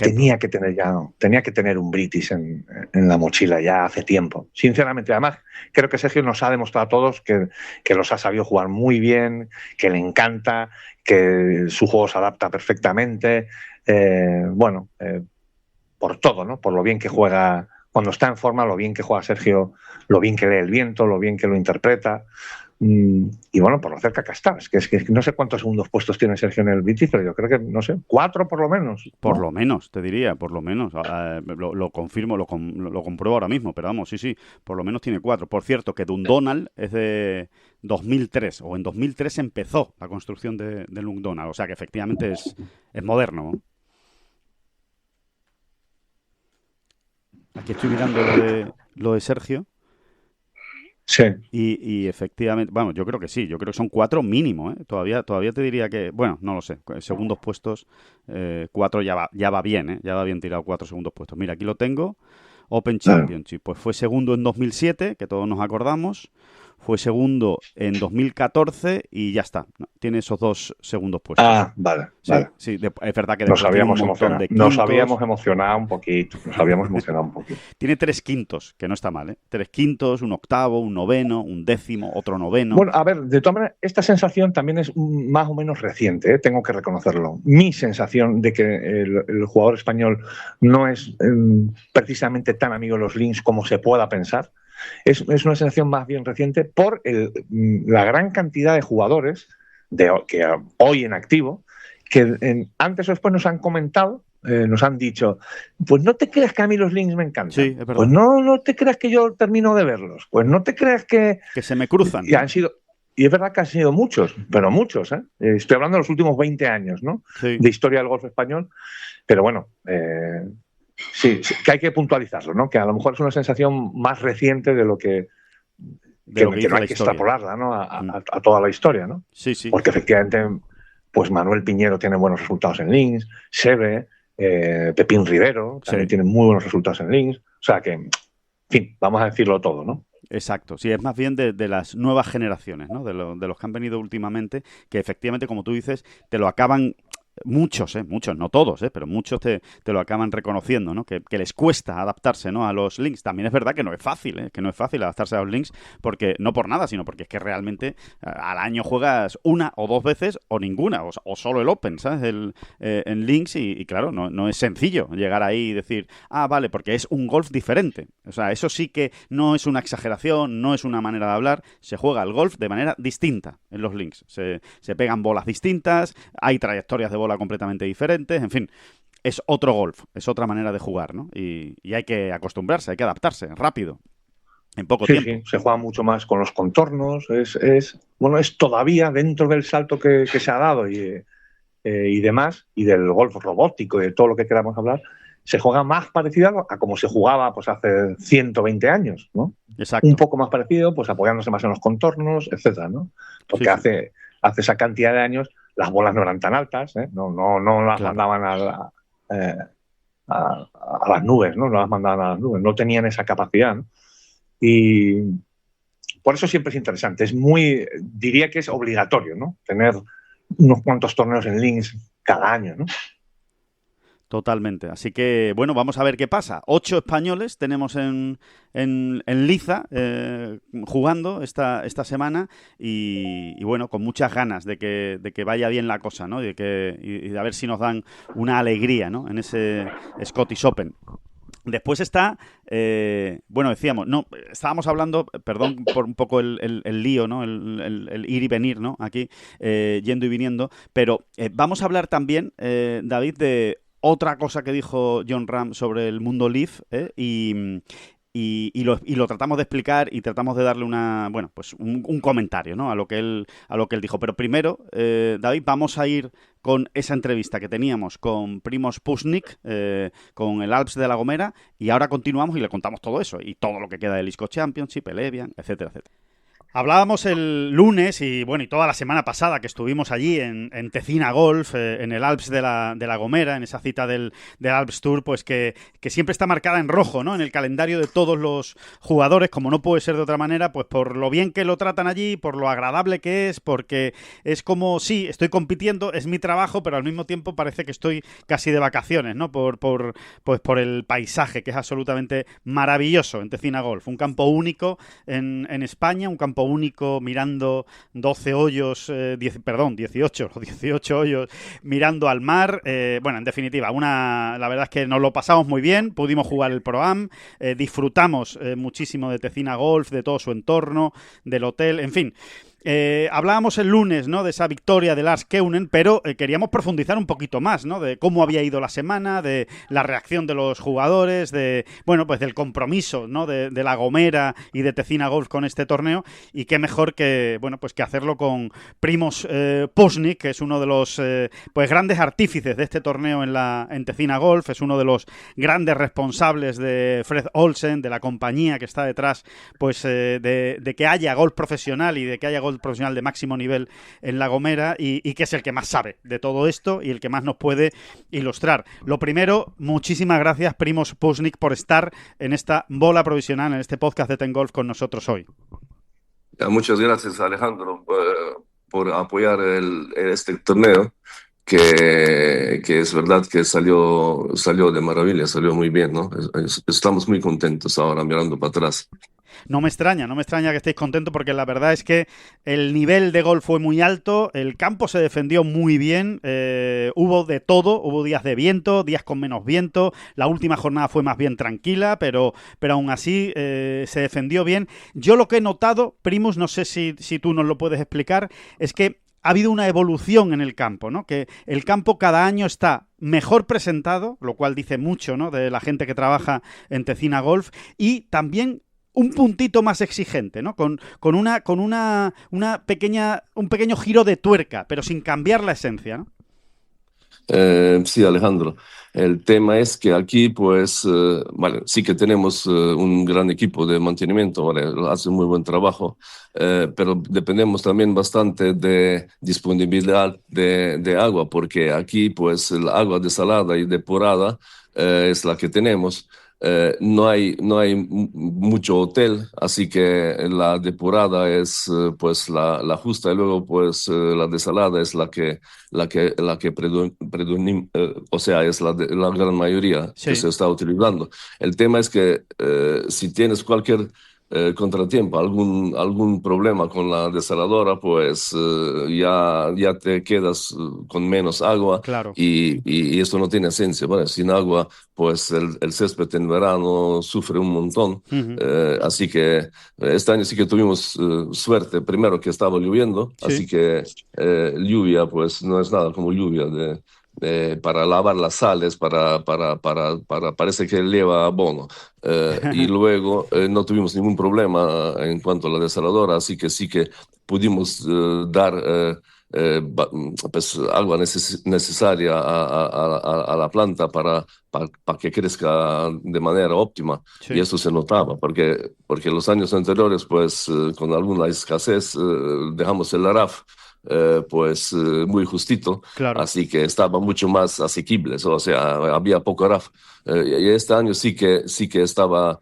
tenía que tener un British en la mochila ya hace tiempo. Sinceramente, además, creo que Sergio nos ha demostrado a todos que los ha sabido jugar muy bien, que le encanta, que su juego se adapta perfectamente. Por todo, ¿no? Por lo bien que juega cuando está en forma, lo bien que juega Sergio, lo bien que lee el viento, lo bien que lo interpreta. Y bueno, por lo cerca que está. Es que no sé cuántos segundos puestos tiene Sergio en el British, pero yo creo que, no sé, 4 por lo menos.
Por lo menos, te diría, por lo menos. Lo confirmo, lo compruebo ahora mismo, pero vamos, sí, por lo menos tiene 4. Por cierto, que Dundonald es de 2003, o en 2003 empezó la construcción de Dundonald, o sea que efectivamente es moderno, ¿no? Aquí estoy mirando lo de Sergio
Sí.
Y efectivamente, vamos, yo creo que sí, yo creo que son 4 mínimo, ¿eh? Todavía te diría que, bueno, no lo sé, segundos puestos, 4 ya va bien, ¿eh? Ya va bien tirado 4 segundos puestos. Mira, aquí lo tengo, Open
Claro.
Championship, pues fue segundo en 2007, que todos nos acordamos, fue segundo en 2014 y ya está, ¿no? Tiene esos 2 segundos puestos.
Ah, vale,
Sí,
vale.
sí, es verdad que
Nos
después tiene un
habíamos
montón
emocionado.
de
Nos
quintos.
habíamos emocionado un poquito. Nos habíamos emocionado un poquito.
Tiene 3 quintos, que no está mal, ¿eh? 3 quintos, un octavo, un noveno, un décimo, otro noveno.
Bueno, a ver, de todas maneras, esta sensación también es más o menos reciente, ¿eh? Tengo que reconocerlo. Mi sensación de que el jugador español no es precisamente tan amigo de los links como se pueda pensar, es una sensación más bien reciente por la gran cantidad de jugadores que hoy en activo, que antes o después nos han comentado, nos han dicho, pues no te creas que a mí los links me encantan.
Sí, es verdad.
Pues no te creas que yo termino de verlos. Pues no te creas que
se me cruzan.
Y han sido, y es verdad que han sido muchos, pero muchos, ¿eh? Estoy hablando de los últimos 20 años, ¿no?
Sí.
De historia del golf español. Pero bueno, sí, que hay que puntualizarlo, ¿no? Que a lo mejor es una sensación más reciente de lo que no hay que extrapolarla, ¿no? A toda la historia, ¿no?
Sí, sí.
Porque efectivamente, pues Manuel Piñero tiene buenos resultados en links, Seve, Pepín Rivero también tiene muy buenos resultados en links. O sea que, en fin, vamos a decirlo todo, ¿no?
Exacto, sí, es más bien de las nuevas generaciones, ¿no? De los que han venido últimamente, que efectivamente, como tú dices, te lo acaban... Muchos, no todos, pero muchos te lo acaban reconociendo, ¿no? Que les cuesta adaptarse, ¿no? A los links. También es verdad que no es fácil, que no es fácil adaptarse a los links, porque no por nada, sino porque es que realmente al año juegas una o 2 veces o ninguna, o solo el Open, ¿sabes? En links y claro, no es sencillo llegar ahí y decir, vale, porque es un golf diferente. O sea, eso sí que no es una exageración, no es una manera de hablar, se juega el golf de manera distinta en los links. Se pegan bolas distintas, hay trayectorias de bola completamente diferentes, en fin, es otro golf, es otra manera de jugar, ¿no? Y hay que acostumbrarse, hay que adaptarse rápido, en poco tiempo.
Sí, se juega mucho más con los contornos, es todavía dentro del salto que se ha dado y demás, y del golf robótico y de todo lo que queramos hablar, se juega más parecido a como se jugaba pues hace 120 años, ¿no?
Exacto.
Un poco más parecido, pues apoyándose más en los contornos, etcétera, ¿no? Porque hace esa cantidad de años las bolas no eran tan altas, ¿eh? No las mandaban a las nubes, ¿no? No las mandaban a las nubes, no tenían esa capacidad, ¿no? Y por eso siempre es interesante, diría que es obligatorio, ¿no? Tener unos cuantos torneos en links cada año, ¿no?
Totalmente. Así que, bueno, vamos a ver qué pasa. 8 españoles tenemos en liza jugando esta semana y bueno, con muchas ganas de que vaya bien la cosa, ¿no? Y de a ver si nos dan una alegría, ¿no? En ese Scottish Open. Después está, bueno, decíamos, no, estábamos hablando, perdón por un poco el lío, ¿no? El ir y venir, ¿no? Aquí, yendo y viniendo, pero vamos a hablar también, David, de otra cosa que dijo Jon Rahm sobre el mundo Leaf, y lo tratamos de explicar y tratamos de darle un comentario, ¿no? a lo que él dijo. Pero primero, David, vamos a ir con esa entrevista que teníamos con Primož Pušnik, con el Alps de La Gomera, y ahora continuamos y le contamos todo eso, y todo lo que queda del Scottish Championship, el Evian, etcétera, etcétera. Hablábamos el lunes y toda la semana pasada que estuvimos allí en Tecina Golf, en el Alps de la Gomera, en esa cita del Alps Tour, pues que siempre está marcada en rojo, ¿no? En el calendario de todos los jugadores, como no puede ser de otra manera, pues por lo bien que lo tratan allí, por lo agradable que es, porque es como, sí, estoy compitiendo, es mi trabajo, pero al mismo tiempo parece que estoy casi de vacaciones, ¿no? Por el paisaje, que es absolutamente maravilloso en Tecina Golf. Un campo único en España, un campo único mirando 18 hoyos mirando al mar. Bueno, en definitiva, la verdad es que nos lo pasamos muy bien, pudimos jugar el Pro-Am, disfrutamos muchísimo de Tecina Golf, de todo su entorno, del hotel, en fin. Hablábamos el lunes, ¿no?, de esa victoria de Lars Keunen, pero queríamos profundizar un poquito más, ¿no?, de cómo había ido la semana, de la reacción de los jugadores, de, bueno, pues del compromiso, ¿no?, de La Gomera y de Tecina Golf con este torneo, y qué mejor que, bueno, pues que hacerlo con Primož Pušnik, que es uno de los pues grandes artífices de este torneo en Tecina Golf, es uno de los grandes responsables de Fred Olsen, de la compañía que está detrás, pues de que haya golf profesional y de que haya golf profesional de máximo nivel en La Gomera, y que es el que más sabe de todo esto y el que más nos puede ilustrar. Lo primero, muchísimas gracias, Primož Pušnik, por estar en esta bola provisional, en este podcast de Ten Golf con nosotros hoy.
Muchas gracias, Alejandro, por apoyar este torneo, que es verdad que salió de maravilla, salió muy bien, ¿no? Estamos muy contentos ahora mirando para atrás.
No me extraña que estéis contentos, porque la verdad es que el nivel de golf fue muy alto, el campo se defendió muy bien, hubo de todo, hubo días de viento, días con menos viento, la última jornada fue más bien tranquila, pero aún así se defendió bien. Yo lo que he notado, Primož, no sé si tú nos lo puedes explicar, es que ha habido una evolución en el campo, ¿no? Que el campo cada año está mejor presentado, lo cual dice mucho, ¿no?, de la gente que trabaja en Tecina Golf, y también un puntito más exigente, ¿no? Con un pequeño giro de tuerca, pero sin cambiar la esencia, ¿no?
Sí, Alejandro. El tema es que aquí, pues, vale, sí que tenemos un gran equipo de mantenimiento, vale, hace muy buen trabajo, pero dependemos también bastante de disponibilidad de agua, porque aquí, pues, el agua desalada y depurada es la que tenemos. No hay mucho hotel, así que la depurada es pues la justa, y luego pues la desalada es la que o sea, es la gran mayoría que se está utilizando. El tema es que si tienes cualquier contratiempo, algún problema con la desaladora, pues ya te quedas con menos agua.
Claro.
Y esto no tiene esencia. Bueno, sin agua, pues el césped en verano sufre un montón. Así que este año sí que tuvimos suerte. Primero que estaba lloviendo,
sí.
Así que lluvia, pues no es nada como lluvia para lavar las sales, parece que lleva abono. Y luego no tuvimos ningún problema en cuanto a la desaladora, así que sí que pudimos dar pues, agua necesaria a la planta para que crezca de manera óptima.
Sí.
Y eso se notaba, porque los años anteriores, pues con alguna escasez, dejamos el RAF pues muy justito,
claro.
Así que estaba mucho más asequible, o sea, había poco RAF. Y este año sí que estaba,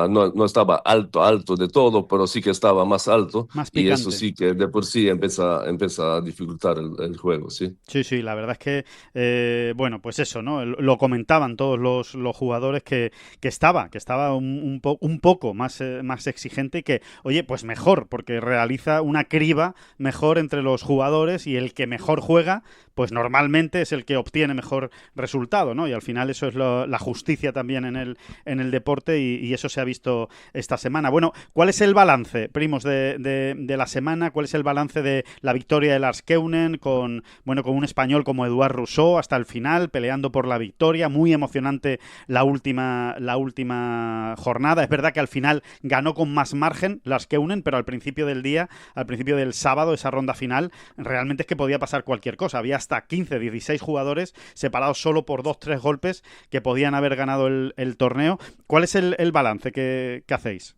no estaba alto de todo, pero sí que estaba más alto,
más
y eso sí que de por sí empieza a dificultar el juego, sí.
Sí, la verdad es que, bueno, pues eso, ¿no? Lo comentaban todos los jugadores que estaba un poco más exigente, y que, oye, pues mejor, porque realiza una criba mejor entre los jugadores, y el que mejor juega, pues normalmente es el que obtiene mejor resultado, ¿no? Y al final eso es la justicia también en el deporte, y eso se ha visto esta semana. Bueno, ¿cuál es el balance, Primož, de la semana? ¿Cuál es el balance de la victoria de Lars Keunen con un español como Eduard Rousseau hasta el final, peleando por la victoria? Muy emocionante la última jornada. Es verdad que al final ganó con más margen Lars Keunen, pero al principio del sábado, esa ronda final, realmente es que podía pasar cualquier cosa. Había hasta 15, 16 jugadores separados solo por 2-3 golpes que podían haber ganado el torneo. ¿Cuál es el balance que hacéis?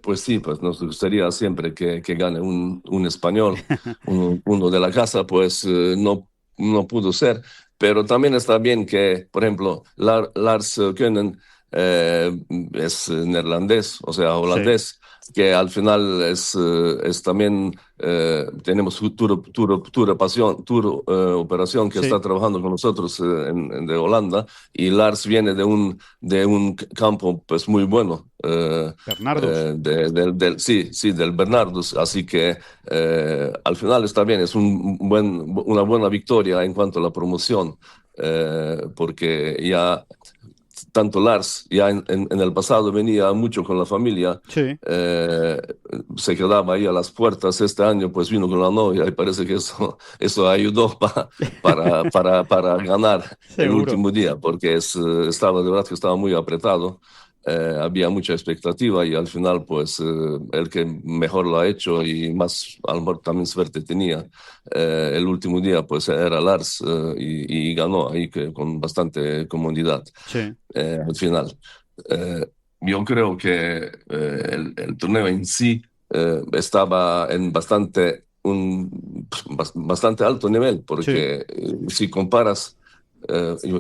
Pues sí, pues nos gustaría siempre que gane un español, uno de la casa, pues no pudo ser, pero también está bien que, por ejemplo, Lars Keunen es neerlandés, o sea, holandés, sí, que al final es también, tenemos Tour Operación que sí, está trabajando con nosotros de Holanda, y Lars viene de un campo pues muy bueno.
Bernardus.
Del Bernardus, así que al final está bien, es una buena victoria en cuanto a la promoción, porque ya tanto Lars, ya en el pasado venía mucho con la familia,
Sí,
se quedaba ahí a las puertas. Este año pues vino con la novia y parece que eso ayudó para ganar el
seguro.
último día, porque estaba de verdad que estaba muy apretado. Había mucha expectativa y al final pues el que mejor lo ha hecho y más a lo mejor también suerte tenía el último día pues era Lars, y ganó ahí con bastante comodidad
Sí,
al final. Eh, yo creo que el torneo en sí estaba en bastante alto nivel,
sí,
porque si comparas,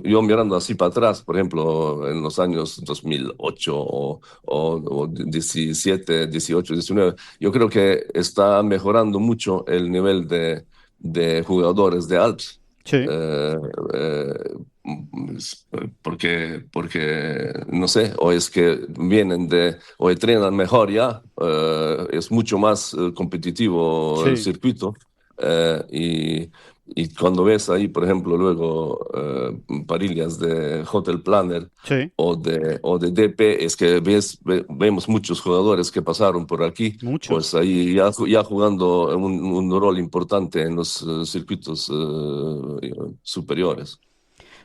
yo mirando así para atrás, por ejemplo, en los años 2008 o 17, 18, 19, yo creo que está mejorando mucho el nivel de jugadores de Alps.
sí.
Eh, eh, porque, no sé, o es que o entrenan mejor ya, es mucho más competitivo el
Sí,
circuito. Y cuando ves ahí, por ejemplo, luego parillas de Hotel Planner
sí,
o de DP, es que vemos muchos jugadores que pasaron por aquí,
muchos.
pues ahí ya jugando un rol importante en los circuitos superiores.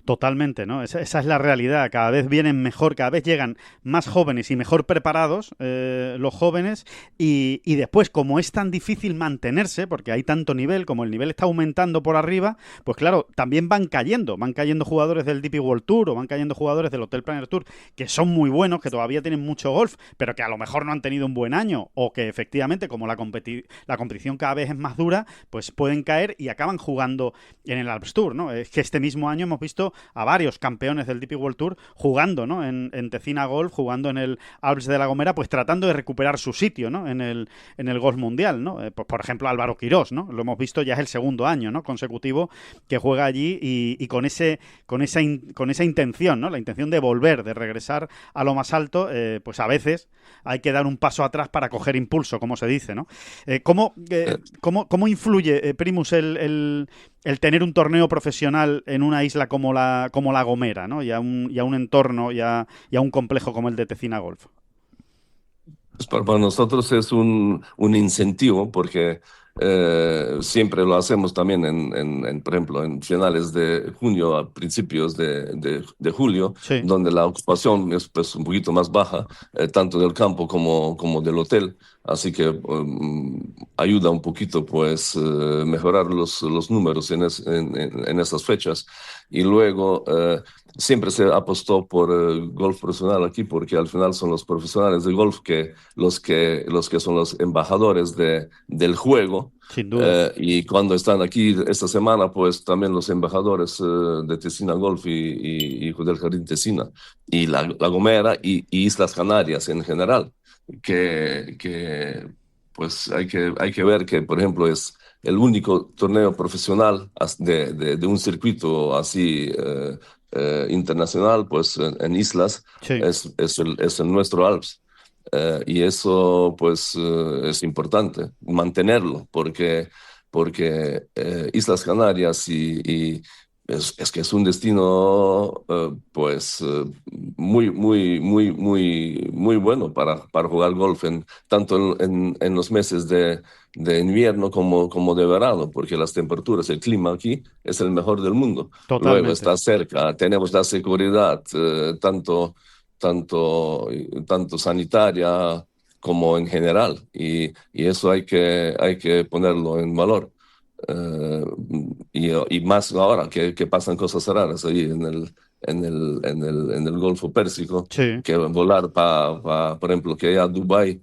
Totalmente, ¿no? Esa es la realidad. Cada vez vienen mejor, cada vez llegan más jóvenes y mejor preparados los jóvenes. Y después, como es tan difícil mantenerse, porque hay tanto nivel, como el nivel está aumentando por arriba, pues claro, también van cayendo jugadores del DP World Tour o van cayendo jugadores del Hotel Planner Tour que son muy buenos, que todavía tienen mucho golf, pero que a lo mejor no han tenido un buen año o que efectivamente, como la competición cada vez es más dura, pues pueden caer y acaban jugando en el Alps Tour, ¿no? Es que este mismo año hemos visto a varios campeones del DP World Tour jugando, ¿no? En Tecina Golf, jugando en el Alps de la Gomera, pues tratando de recuperar su sitio, ¿no? En el Golf Mundial, ¿no? Pues, por ejemplo, Álvaro Quirós, ¿no? Lo hemos visto, ya es el segundo año, ¿no? Consecutivo que juega allí y con esa intención, ¿no? La intención de volver, de regresar a lo más alto, pues a veces hay que dar un paso atrás para coger impulso, como se dice, ¿no? ¿Cómo influye, Primus, el tener un torneo profesional en una isla como la Gomera, ¿no? Y a un entorno y a un complejo como el de Tecina Golf?
Pues para nosotros es un incentivo porque siempre lo hacemos también por ejemplo, en finales de junio a principios de julio,
Sí,
donde la ocupación es pues, un poquito más baja, tanto del campo como del hotel. Así que ayuda un poquito pues mejorar los números en esas fechas. Y luego siempre se apostó por golf profesional aquí porque al final son los profesionales de golf los que son los embajadores del juego.
sin duda.
Y cuando están aquí esta semana, pues también los embajadores de Tesina Golf y del Jardín Tesina, y la Gomera y Islas Canarias en general, que pues hay que ver que, por ejemplo, es el único torneo profesional de un circuito así internacional, pues en islas,
Sí,
es el nuestro Alps. Y eso, pues, es importante mantenerlo, porque Islas Canarias es que es un destino, pues, muy, muy, muy, muy, muy bueno para jugar golf, tanto en los meses de invierno como de verano, porque las temperaturas, el clima aquí es el mejor del mundo. Luego
totalmente.
está cerca, tenemos la seguridad, tanto sanitaria como en general, y eso hay que ponerlo en valor. Eh, y más ahora que pasan cosas raras ahí en el Golfo Pérsico,
Sí,
que volar por ejemplo, que a Dubái,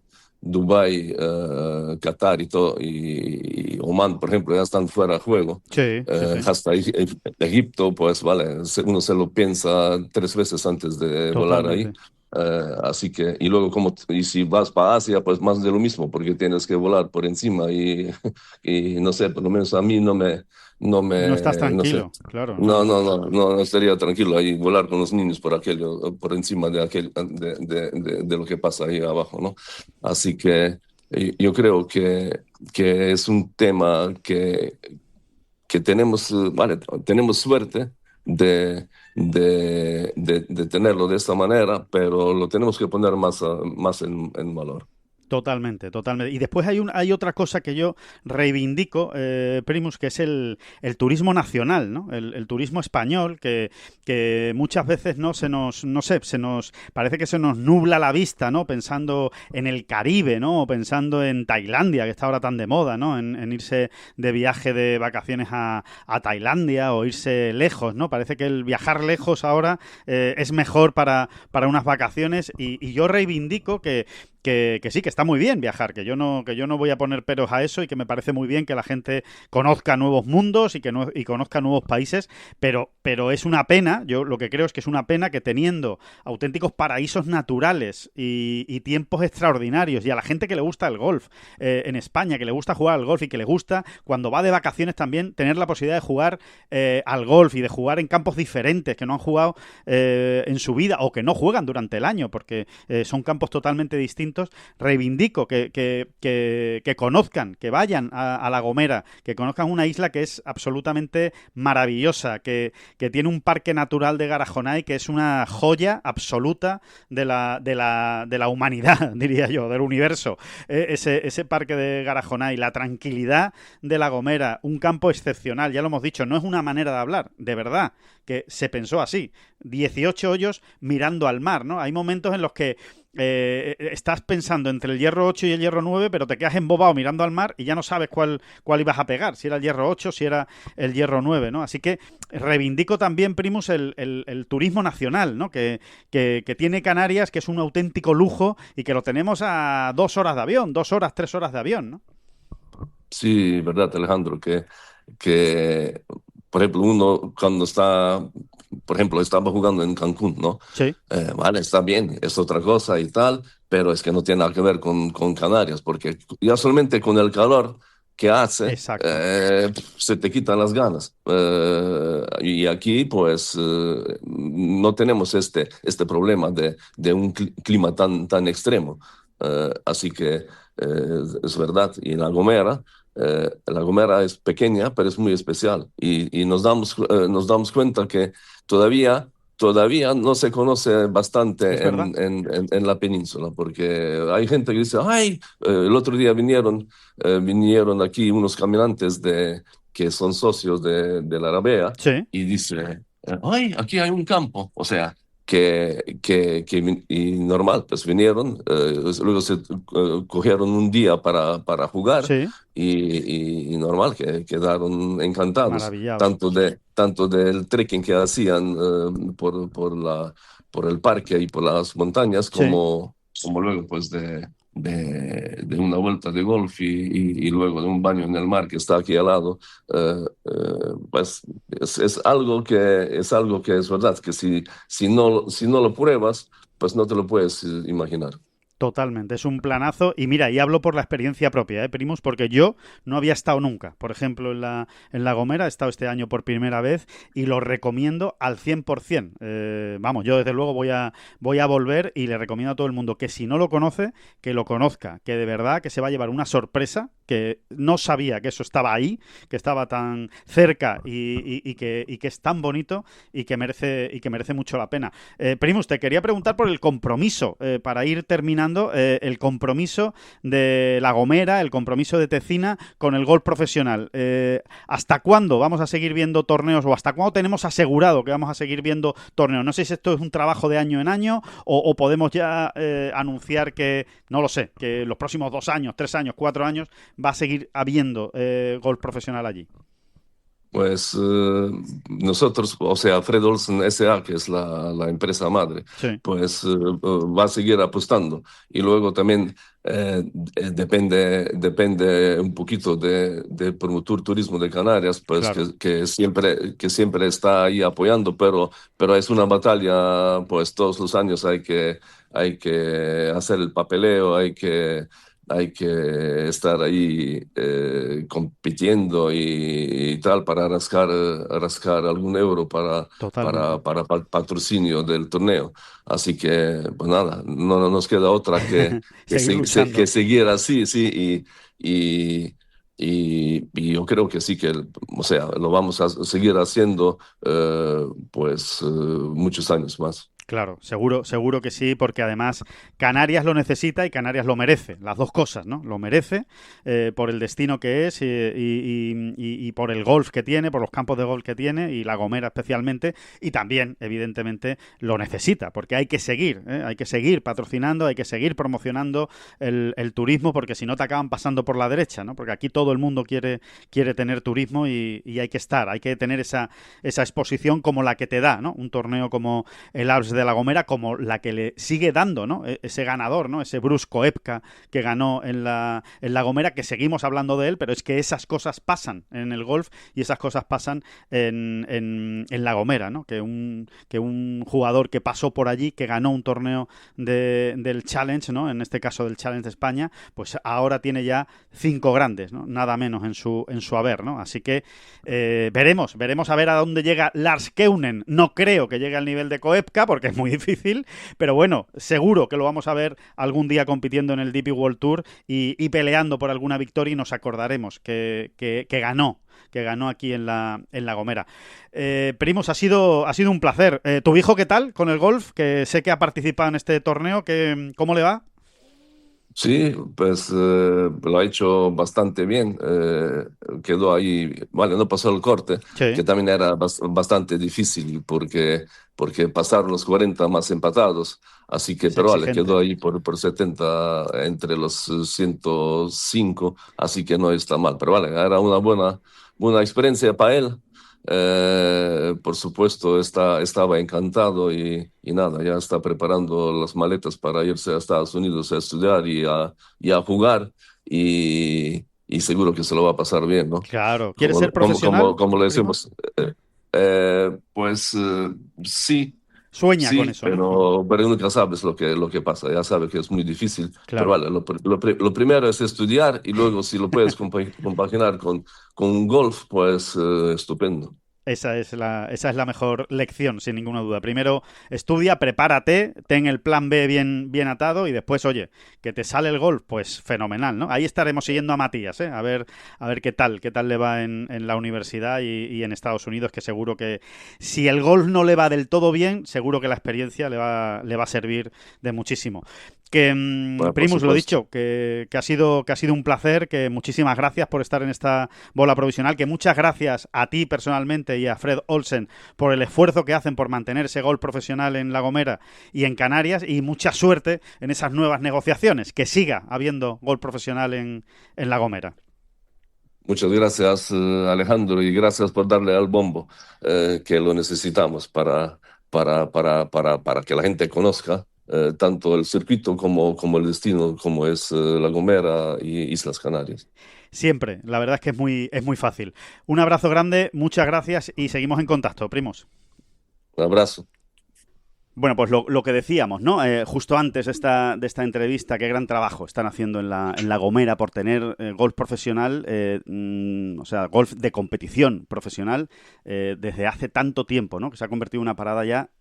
Qatar y todo, y Oman, por ejemplo, ya están fuera de juego.
sí, sí, sí.
Hasta Egipto, pues vale, uno se lo piensa 3 veces antes de volar ahí.
Totalmente.
Así que, y luego, y si vas para Asia, pues más de lo mismo, porque tienes que volar por encima y no sé, por lo menos a mí
No estás
no sé,
tranquilo, claro,
no,
no.
no, no, no estaría tranquilo ahí volar con los niños por encima de lo que pasa ahí abajo, ¿no? Así que yo creo que es un tema que tenemos, vale, tenemos suerte de tenerlo de esta manera, pero lo tenemos que poner más en valor.
Totalmente, totalmente. Y después hay otra cosa que yo reivindico, Primus, que es el turismo nacional, ¿no? El turismo español, que muchas veces no sé, parece que se nos nubla la vista, ¿no? Pensando en el Caribe, ¿no? O pensando en Tailandia, que está ahora tan de moda, ¿no? En irse de viaje de vacaciones a Tailandia o irse lejos, ¿no? Parece que el viajar lejos ahora es mejor para unas vacaciones y yo reivindico que sí, que está muy bien viajar, que yo no voy a poner peros a eso y que me parece muy bien que la gente conozca nuevos mundos y conozca nuevos países, pero es una pena, yo lo que creo es que es una pena que teniendo auténticos paraísos naturales y tiempos extraordinarios y a la gente que le gusta el golf en España, que le gusta jugar al golf y que le gusta cuando va de vacaciones también tener la posibilidad de jugar al golf y de jugar en campos diferentes que no han jugado en su vida o que no juegan durante el año porque son campos totalmente distintos. Reivindico que conozcan, que vayan a La Gomera, que conozcan una isla que es absolutamente maravillosa, que tiene un parque natural de Garajonay que es una joya absoluta de la humanidad, diría yo, del universo. Ese parque de Garajonay, la tranquilidad de La Gomera, un campo excepcional, ya lo hemos dicho, no es una manera de hablar, de verdad, que se pensó así. 18 hoyos mirando al mar, ¿no? Hay momentos en los que estás pensando entre el hierro 8 y el hierro 9, pero te quedas embobado mirando al mar y ya no sabes cuál ibas a pegar, si era el hierro 8, si era el hierro 9, ¿no? Así que reivindico también, Primus, el turismo nacional, ¿no? Que tiene Canarias, que es un auténtico lujo y que lo tenemos a 2 horas de avión, 2 horas, 3 horas de avión, ¿no?
Sí, verdad, Alejandro, que por ejemplo, uno cuando por ejemplo, estaba jugando en Cancún, ¿no?
Sí.
Vale, está bien, es otra cosa y tal, pero es que no tiene nada que ver con Canarias, porque ya solamente con el calor que hace,
Exacto.
se te quitan las ganas. Y aquí, pues, no tenemos este problema de un clima tan extremo. Así que es verdad. Y La Gomera es pequeña, pero es muy especial. Y nos damos cuenta que todavía no se conoce bastante
Es verdad.
en la península, porque hay gente que dice, ay, el otro día vinieron aquí unos caminantes que son socios de la Arabea,
Sí.
y dice, ay, aquí hay un campo. O sea, y normal, pues vinieron, luego se cogieron un día para jugar,
Sí.
y normal, que quedaron encantados,
Maravillados.
tanto del trekking que hacían por el parque y por las montañas,
Sí.
como luego pues de una vuelta de golf y luego de un baño en el mar que está aquí al lado. Pues es algo que es verdad, que si no lo pruebas, pues no te lo puedes imaginar.
Totalmente, es un planazo y mira, y hablo por la experiencia propia, Primus, porque yo no había estado nunca, por ejemplo, en la Gomera, he estado este año por primera vez y lo recomiendo al 100%. Vamos, yo desde luego voy a volver y le recomiendo a todo el mundo que si no lo conoce, que lo conozca, que de verdad que se va a llevar una sorpresa, que no sabía que eso estaba ahí, que estaba tan cerca y que es tan bonito y que merece mucho la pena. Primus, te quería preguntar por el compromiso, para ir terminando, el compromiso de La Gomera, el compromiso de Tecina con el golf profesional. ¿Hasta cuándo vamos a seguir viendo torneos o hasta cuándo tenemos asegurado que vamos a seguir viendo torneos? No sé si esto es un trabajo de año en año o podemos ya anunciar que, no lo sé, que los próximos 2 años, 3 años, 4 años va a seguir habiendo golf profesional allí.
Pues nosotros, o sea, Fred Olsen S.A., que es la empresa madre,
Sí.
pues va a seguir apostando. Y luego también depende un poquito de Promotur Turismo de Canarias, pues
Claro.
que siempre está ahí apoyando, pero es una batalla, pues todos los años hay que hacer el papeleo, hay que estar ahí compitiendo y tal para rascar algún euro para
Totalmente.
patrocinio del torneo. Así que, pues nada, no nos queda otra que
Seguir luchando.
seguir así, sí, y yo creo que sí que, o sea, lo vamos a seguir haciendo muchos años más.
Claro, seguro que sí, porque además Canarias lo necesita y Canarias lo merece, las dos cosas, ¿no? Lo merece por el destino que es y por el golf que tiene, por los campos de golf que tiene y La Gomera especialmente, y también, evidentemente, lo necesita, porque hay que seguir patrocinando, hay que seguir promocionando el turismo, porque si no te acaban pasando por la derecha, ¿no? Porque aquí todo el mundo quiere tener turismo y hay que hay que tener esa exposición como la que te da, ¿no? Un torneo como el Alps de La Gomera, como la que le sigue dando, ¿no? Ese ganador, ¿no? Ese Bruce Koepka que ganó en La Gomera, que seguimos hablando de él, pero es que esas cosas pasan en el golf y esas cosas pasan en La Gomera, ¿no? Que un jugador que pasó por allí, que ganó un torneo del Challenge, ¿no? En este caso del Challenge de España, pues ahora tiene ya 5 grandes, ¿no? Nada menos en su haber, ¿no? Así que veremos a ver a dónde llega Lars Keunen. No creo que llegue al nivel de Koepka, porque es muy difícil, pero bueno, seguro que lo vamos a ver algún día compitiendo en el DP World Tour y peleando por alguna victoria, y nos acordaremos que ganó aquí en La Gomera. Primos, ha sido un placer. ¿Tu hijo qué tal con el golf? Que sé que ha participado en este torneo. ¿Cómo le va?
Sí, pues lo ha hecho bastante bien. Quedó ahí, vale, no pasó el corte,
Sí,
que también era bastante difícil porque pasaron los 40 más empatados. Así que,
es
pero vale,
exigente.
quedó ahí por 70 entre los 105, así que no está mal. Pero vale, era una buena experiencia para él. Por supuesto, estaba encantado y nada, ya está preparando las maletas para irse a Estados Unidos a estudiar y a jugar y seguro que se lo va a pasar bien, ¿no?
Claro. ¿Quieres
Como,
ser
como, como,
profesional,
como le
Primos?
decimos, sí.
Sueña con
Sí,
eso, ¿no?
pero nunca sabes lo que pasa, ya sabes que es muy difícil, pero
Claro.
vale, lo primero es estudiar y luego si lo puedes compaginar con golf, pues estupendo.
Esa es la mejor lección, sin ninguna duda. Primero, estudia, prepárate, ten el plan B bien atado y después, oye, que te sale el golf, pues fenomenal, ¿no? Ahí estaremos siguiendo a Matías, ¿eh? A ver qué tal le va en la universidad y en Estados Unidos, que seguro que si el golf no le va del todo bien, seguro que la experiencia le va a servir de muchísimo. Que,
Bueno, por
Primus, lo
supuesto.
dicho, que ha sido un placer, que muchísimas gracias por estar en esta bola provisional, que muchas gracias a ti personalmente y a Fred Olsen por el esfuerzo que hacen por mantener ese golf profesional en La Gomera y en Canarias, y mucha suerte en esas nuevas negociaciones, que siga habiendo golf profesional en La Gomera.
Muchas gracias, Alejandro, y gracias por darle al bombo, que lo necesitamos para que la gente conozca tanto el circuito como el destino, como es La Gomera y Islas Canarias.
Siempre, la verdad es que es muy fácil. Un abrazo grande, muchas gracias y seguimos en contacto, primos.
Un abrazo.
Bueno, pues lo que decíamos, ¿no? Justo antes de esta entrevista, qué gran trabajo están haciendo en La Gomera por tener golf profesional, o sea, golf de competición profesional desde hace tanto tiempo, ¿no? Que se ha convertido en una parada ya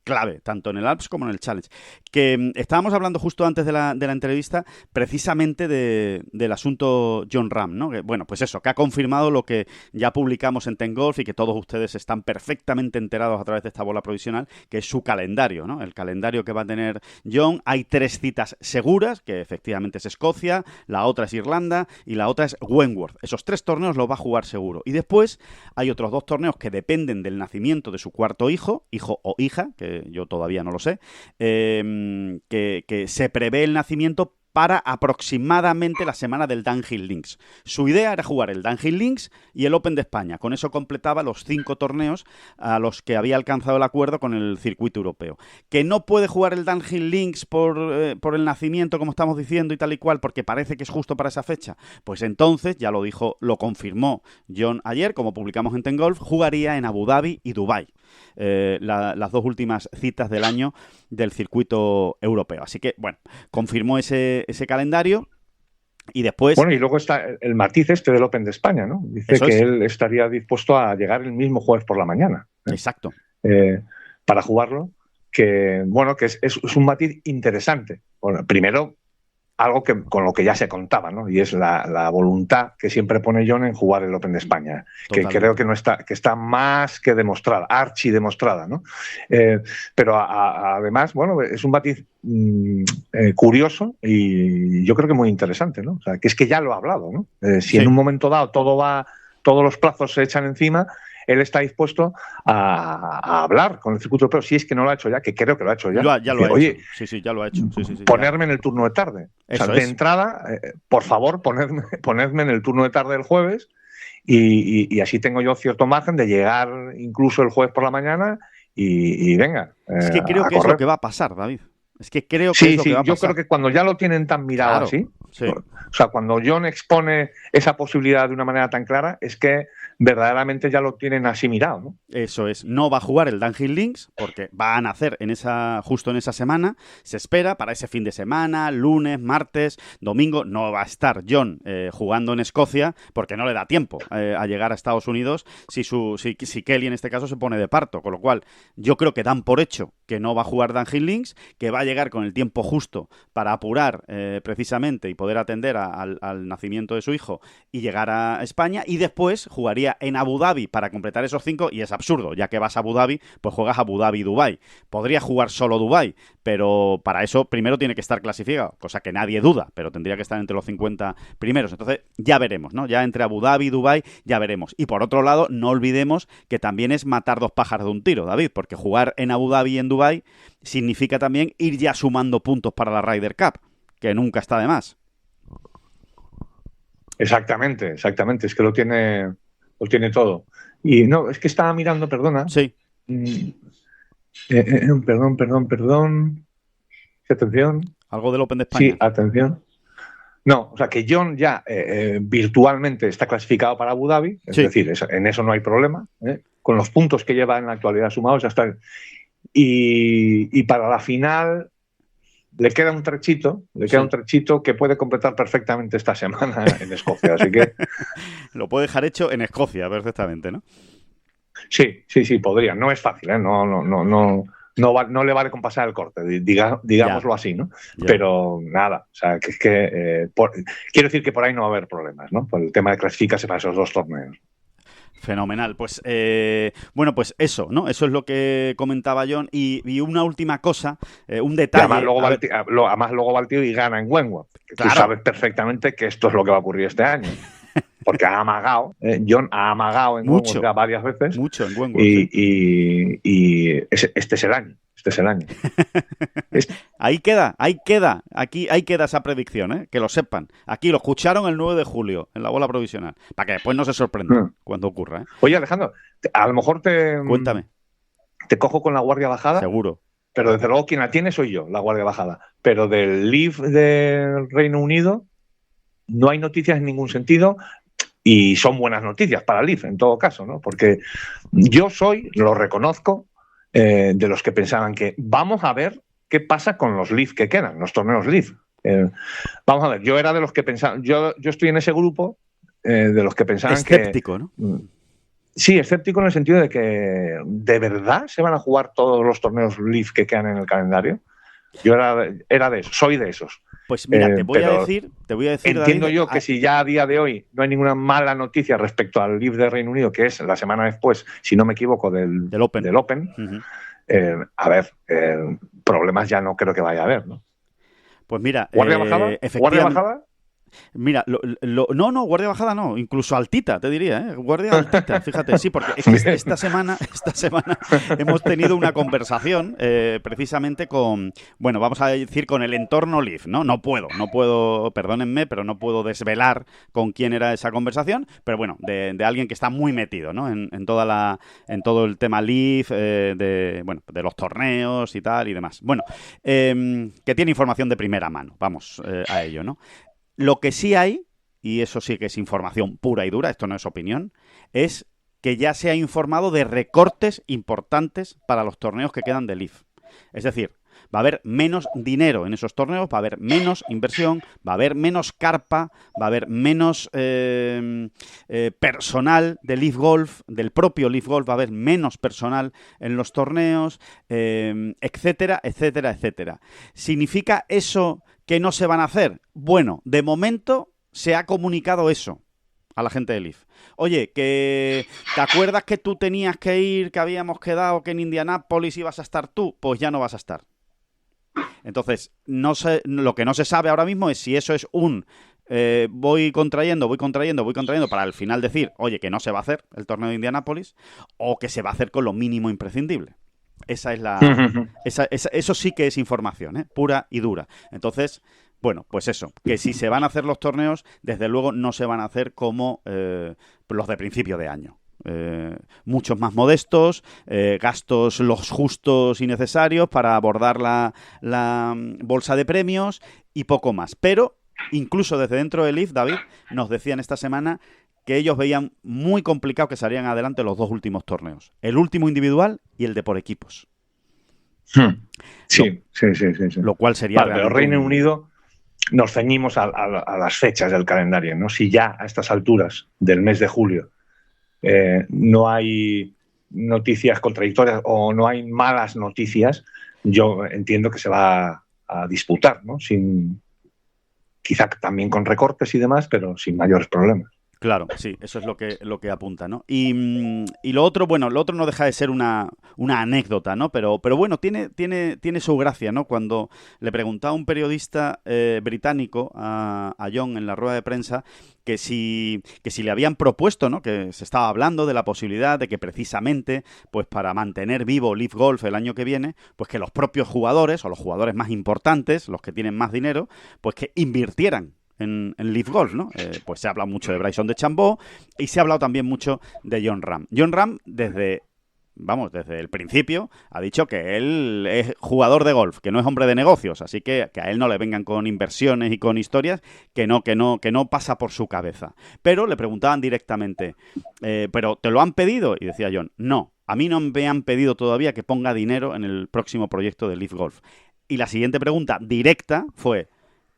clave, tanto en el Alps como en el Challenge. Que estábamos hablando justo antes de la entrevista precisamente del asunto Jon Rahm, ¿no? Que, bueno, pues eso, que ha confirmado lo que ya publicamos en Ten Golf y que todos ustedes están perfectamente enterados a través de esta bola provisional, que es su calendario, ¿no? El calendario que va a tener Jon. Hay 3 citas seguras, que efectivamente es Escocia, la otra es Irlanda y la otra es Wentworth. Esos 3 torneos los va a jugar seguro. Y después hay otros 2 torneos que dependen del nacimiento de su cuarto hijo o hija, que yo todavía no lo sé, que se prevé el nacimiento para aproximadamente la semana del Dunhill Links. Su idea era jugar el Dunhill Links y el Open de España. Con eso completaba los 5 torneos a los que había alcanzado el acuerdo con el circuito europeo. Que no puede jugar el Dunhill Links por el nacimiento, como estamos diciendo, y tal y cual, porque parece que es justo para esa fecha. Pues entonces, ya lo confirmó Jon ayer, como publicamos en Ten Golf, jugaría en Abu Dhabi y Dubái. Las 2 últimas citas del año del circuito europeo. Así que, bueno, confirmó ese calendario y después...
Bueno, y luego está el matiz este del Open de España, ¿no? Dice
Eso
que
es.
él estaría dispuesto a llegar el mismo jueves por la mañana.
Exacto.
Para jugarlo, que bueno, que es un matiz interesante. Bueno, primero, algo con lo que ya se contaba, ¿no? Y es la voluntad que siempre pone Jon en jugar el Open de España,
Totalmente.
que creo que está más que demostrada, archi demostrada, ¿no? Pero además, bueno, es un matiz curioso y yo creo que muy interesante, ¿no? O sea, que es que ya lo ha hablado, ¿no? Si en un momento dado todos los plazos se echan encima, él está dispuesto a hablar con el circuito europeo, si es que no lo ha hecho ya, que creo que lo ha hecho ya.
Ya lo ha
Oye,
hecho. Sí, ya lo ha hecho. Sí,
ponerme en el turno de tarde.
Eso
o sea, de
es.
entrada, por favor, ponedme en el turno de tarde del jueves y así tengo yo cierto margen de llegar incluso el jueves por la mañana y venga.
Es que creo que es lo que va a pasar, David. Es que creo que
Sí,
es lo que va a
yo
pasar.
creo que cuando ya lo tienen tan mirado
Claro,
así,
sí.
o sea, cuando Jon expone esa posibilidad de una manera tan clara, es que verdaderamente ya lo tienen así mirado, ¿no?
Eso es, no va a jugar el Downhill Links porque va a nacer justo en esa semana. Se espera para ese fin de semana, lunes, martes, domingo. No va a estar Jon jugando en Escocia porque no le da tiempo a llegar a Estados Unidos si Kelly en este caso se pone de parto. Con lo cual, yo creo que dan por hecho que no va a jugar Downhill Links, que va a llegar con el tiempo justo para apurar precisamente y poder atender al nacimiento de su hijo y llegar a España, y después jugaría en Abu Dhabi para completar esos 5, y es absurdo, ya que vas a Abu Dhabi, pues juegas Abu Dhabi y Dubái. Podría jugar solo Dubái, pero para eso primero tiene que estar clasificado, cosa que nadie duda, pero tendría que estar entre los 50 primeros. Entonces ya veremos, ¿no? Ya entre Abu Dhabi y Dubái ya veremos. Y por otro lado, no olvidemos que también es matar 2 pájaros de un tiro, David, porque jugar en Abu Dhabi y en Dubái significa también ir ya sumando puntos para la Ryder Cup, que nunca está de más.
Exactamente, es que lo tiene todo. Y no, es que estaba mirando, perdona.
Sí.
Perdón. Atención.
Algo del Open de España.
Sí, atención. No, o sea que Jon ya virtualmente está clasificado para Abu Dhabi, es decir, en eso no hay problema, con los puntos que lleva en la actualidad sumados ya está. Y para la final le queda un trechito, que puede completar perfectamente esta semana en Escocia, así que
lo puede dejar hecho en Escocia perfectamente, ¿no?
Sí, podría. No es fácil, ¿eh? No le vale con pasar el corte, digámoslo así, ¿no? Ya. Pero nada, o sea, que es que quiero decir que por ahí no va a haber problemas, ¿no? Por el tema de clasificarse para esos 2 torneos.
Fenomenal. Pues bueno, pues eso, ¿no? Eso es lo que comentaba Jon. Y una última cosa, un detalle.
Además luego va el tío y gana en Wentworth. Claro. Tú sabes perfectamente que esto es lo que va a ocurrir este año. Porque ha amagado, Jon ha amagado en Wentworth ya varias veces.
Mucho en Wentworth.
Y este es el año.
Ahí queda. Ahí queda esa predicción, ¿eh? Que lo sepan. Aquí lo escucharon el 9 de julio en la bola provisional. Para que después no se sorprendan cuando ocurra, ¿eh?
Oye, Alejandro, a lo mejor
Cuéntame.
Te cojo con la guardia bajada.
Seguro.
Pero desde luego quien la tiene soy yo, la guardia bajada. Pero del Leaf del Reino Unido no hay noticias en ningún sentido. Y son buenas noticias para Leaf, en todo caso, ¿no? Porque yo lo reconozco, de los que pensaban que vamos a ver qué pasa con los Leaf que quedan, los torneos Leaf. Vamos a ver, yo era de los que pensaban, yo estoy en ese grupo de los que pensaban
escéptico,
que...
¿no?
Sí, escéptico en el sentido de que ¿de verdad se van a jugar todos los torneos Leaf que quedan en el calendario? Yo era de esos, soy de esos.
Pues mira, te voy a decir,
entiendo
David,
yo que si ya a día de hoy no hay ninguna mala noticia respecto al Leaf de Reino Unido, que es la semana después, si no me equivoco, del Open, a ver, problemas ya no creo que vaya a haber, ¿no?
Pues mira,
¿Guardia bajada? ¿Guardia bajada?
Mira, no, guardia bajada no, incluso altita, te diría, ¿eh? Guardia altita, fíjate, sí, porque es que esta semana hemos tenido una conversación precisamente con, bueno, vamos a decir con el entorno Leaf, ¿no? No puedo, perdónenme, pero no puedo desvelar con quién era esa conversación, pero bueno, de alguien que está muy metido, ¿no? En todo el tema Leaf, de los torneos y tal y demás. Bueno, que tiene información de primera mano, vamos a ello, ¿no? Lo que sí hay, y eso sí que es información pura y dura, esto no es opinión, es que ya se ha informado de recortes importantes para los torneos que quedan de Leaf. Es decir, Va a haber menos dinero en esos torneos, va a haber menos inversión, va a haber menos carpa, va a haber menos personal de Leaf Golf, del propio Leaf Golf, va a haber menos personal en los torneos, etcétera, etcétera, etcétera. ¿Significa eso que no se van a hacer? Bueno, de momento se ha comunicado eso a la gente de Leaf. Oye, que ¿te acuerdas que tú tenías que ir, que habíamos quedado que en Indianápolis ibas a estar tú? Pues ya no vas a estar. Entonces, lo que no se sabe ahora mismo es si eso es voy contrayendo para al final decir, oye, que no se va a hacer el torneo de Indianápolis, o que se va a hacer con lo mínimo imprescindible. Esa es eso sí que es información, pura y dura. Entonces, bueno, pues eso, que si se van a hacer los torneos, desde luego no se van a hacer como los de principio de año. Muchos más modestos, gastos los justos y necesarios para abordar la bolsa de premios y poco más. Pero incluso desde dentro del Leaf, David, nos decían esta semana que ellos veían muy complicado que salieran adelante los dos últimos torneos. El último individual y el de por equipos.
Sí.
Lo cual sería...
Vale, pero Reino Unido nos ceñimos a las fechas del calendario, ¿no? Si ya a estas alturas del mes de julio no hay noticias contradictorias o no hay malas noticias, yo entiendo que se va a disputar, ¿no? Quizá también con recortes y demás, pero sin mayores problemas.
Claro, sí, eso es lo que apunta, ¿no? Y lo otro, bueno, lo otro no deja de ser una anécdota, ¿no? Pero bueno, tiene su gracia, ¿no? Cuando le preguntaba a un periodista británico a John en la rueda de prensa que si le habían propuesto, ¿no? Que se estaba hablando de la posibilidad de que precisamente, pues para mantener vivo Leaf Golf el año que viene, pues que los propios jugadores o los jugadores más importantes, los que tienen más dinero, pues que invirtieran en Leaf Golf, ¿no? Pues se ha hablado mucho de Bryson DeChambeau y se ha hablado también mucho de Jon Rahm. Jon Rahm, desde el principio, ha dicho que él es jugador de golf, que no es hombre de negocios, así que a él no le vengan con inversiones y con historias que no pasa por su cabeza. Pero le preguntaban directamente, ¿pero te lo han pedido? Y decía Jon, no, a mí no me han pedido todavía que ponga dinero en el próximo proyecto de Leaf Golf. Y la siguiente pregunta directa fue,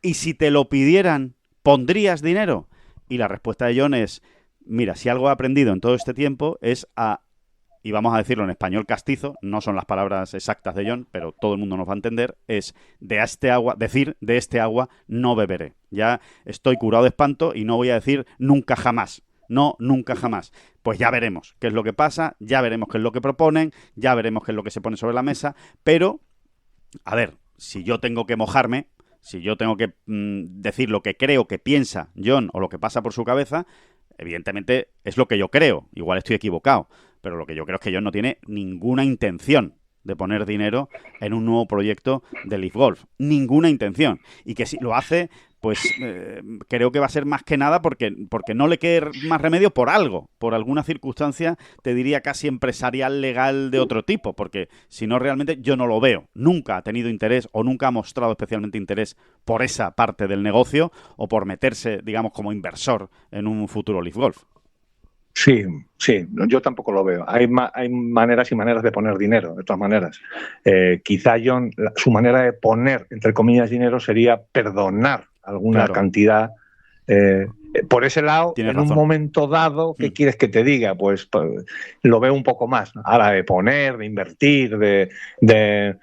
¿y si te lo pidieran, pondrías dinero? Y la respuesta de Jon es, mira, si algo he aprendido en todo este tiempo es y vamos a decirlo en español castizo, no son las palabras exactas de Jon, pero todo el mundo nos va a entender, es de este agua no beberé. Ya estoy curado de espanto y no voy a decir nunca jamás. No, nunca jamás. Pues ya veremos qué es lo que pasa, ya veremos qué es lo que proponen, ya veremos qué es lo que se pone sobre la mesa, pero, a ver, si yo tengo que mojarme, si yo tengo que decir lo que creo que piensa Jon o lo que pasa por su cabeza, evidentemente es lo que yo creo. Igual estoy equivocado, pero lo que yo creo es que Jon no tiene ninguna intención de poner dinero en un nuevo proyecto de Leaf Golf. Ninguna intención. Y que si lo hace, pues creo que va a ser más que nada porque no le quede más remedio por algo, por alguna circunstancia, te diría casi empresarial, legal de otro tipo, porque si no realmente yo no lo veo. Nunca ha tenido interés o nunca ha mostrado especialmente interés por esa parte del negocio o por meterse, digamos, como inversor en un futuro Leaf Golf.
Sí, yo tampoco lo veo. Hay maneras y maneras de poner dinero, de todas maneras. Quizá Jon, su manera de poner, entre comillas, dinero sería perdonar alguna cantidad. Por ese lado,
tienes
en
razón.
un momento dado, ¿qué quieres que te diga? Pues lo veo un poco más, ¿no? Ahora de poner, de invertir, de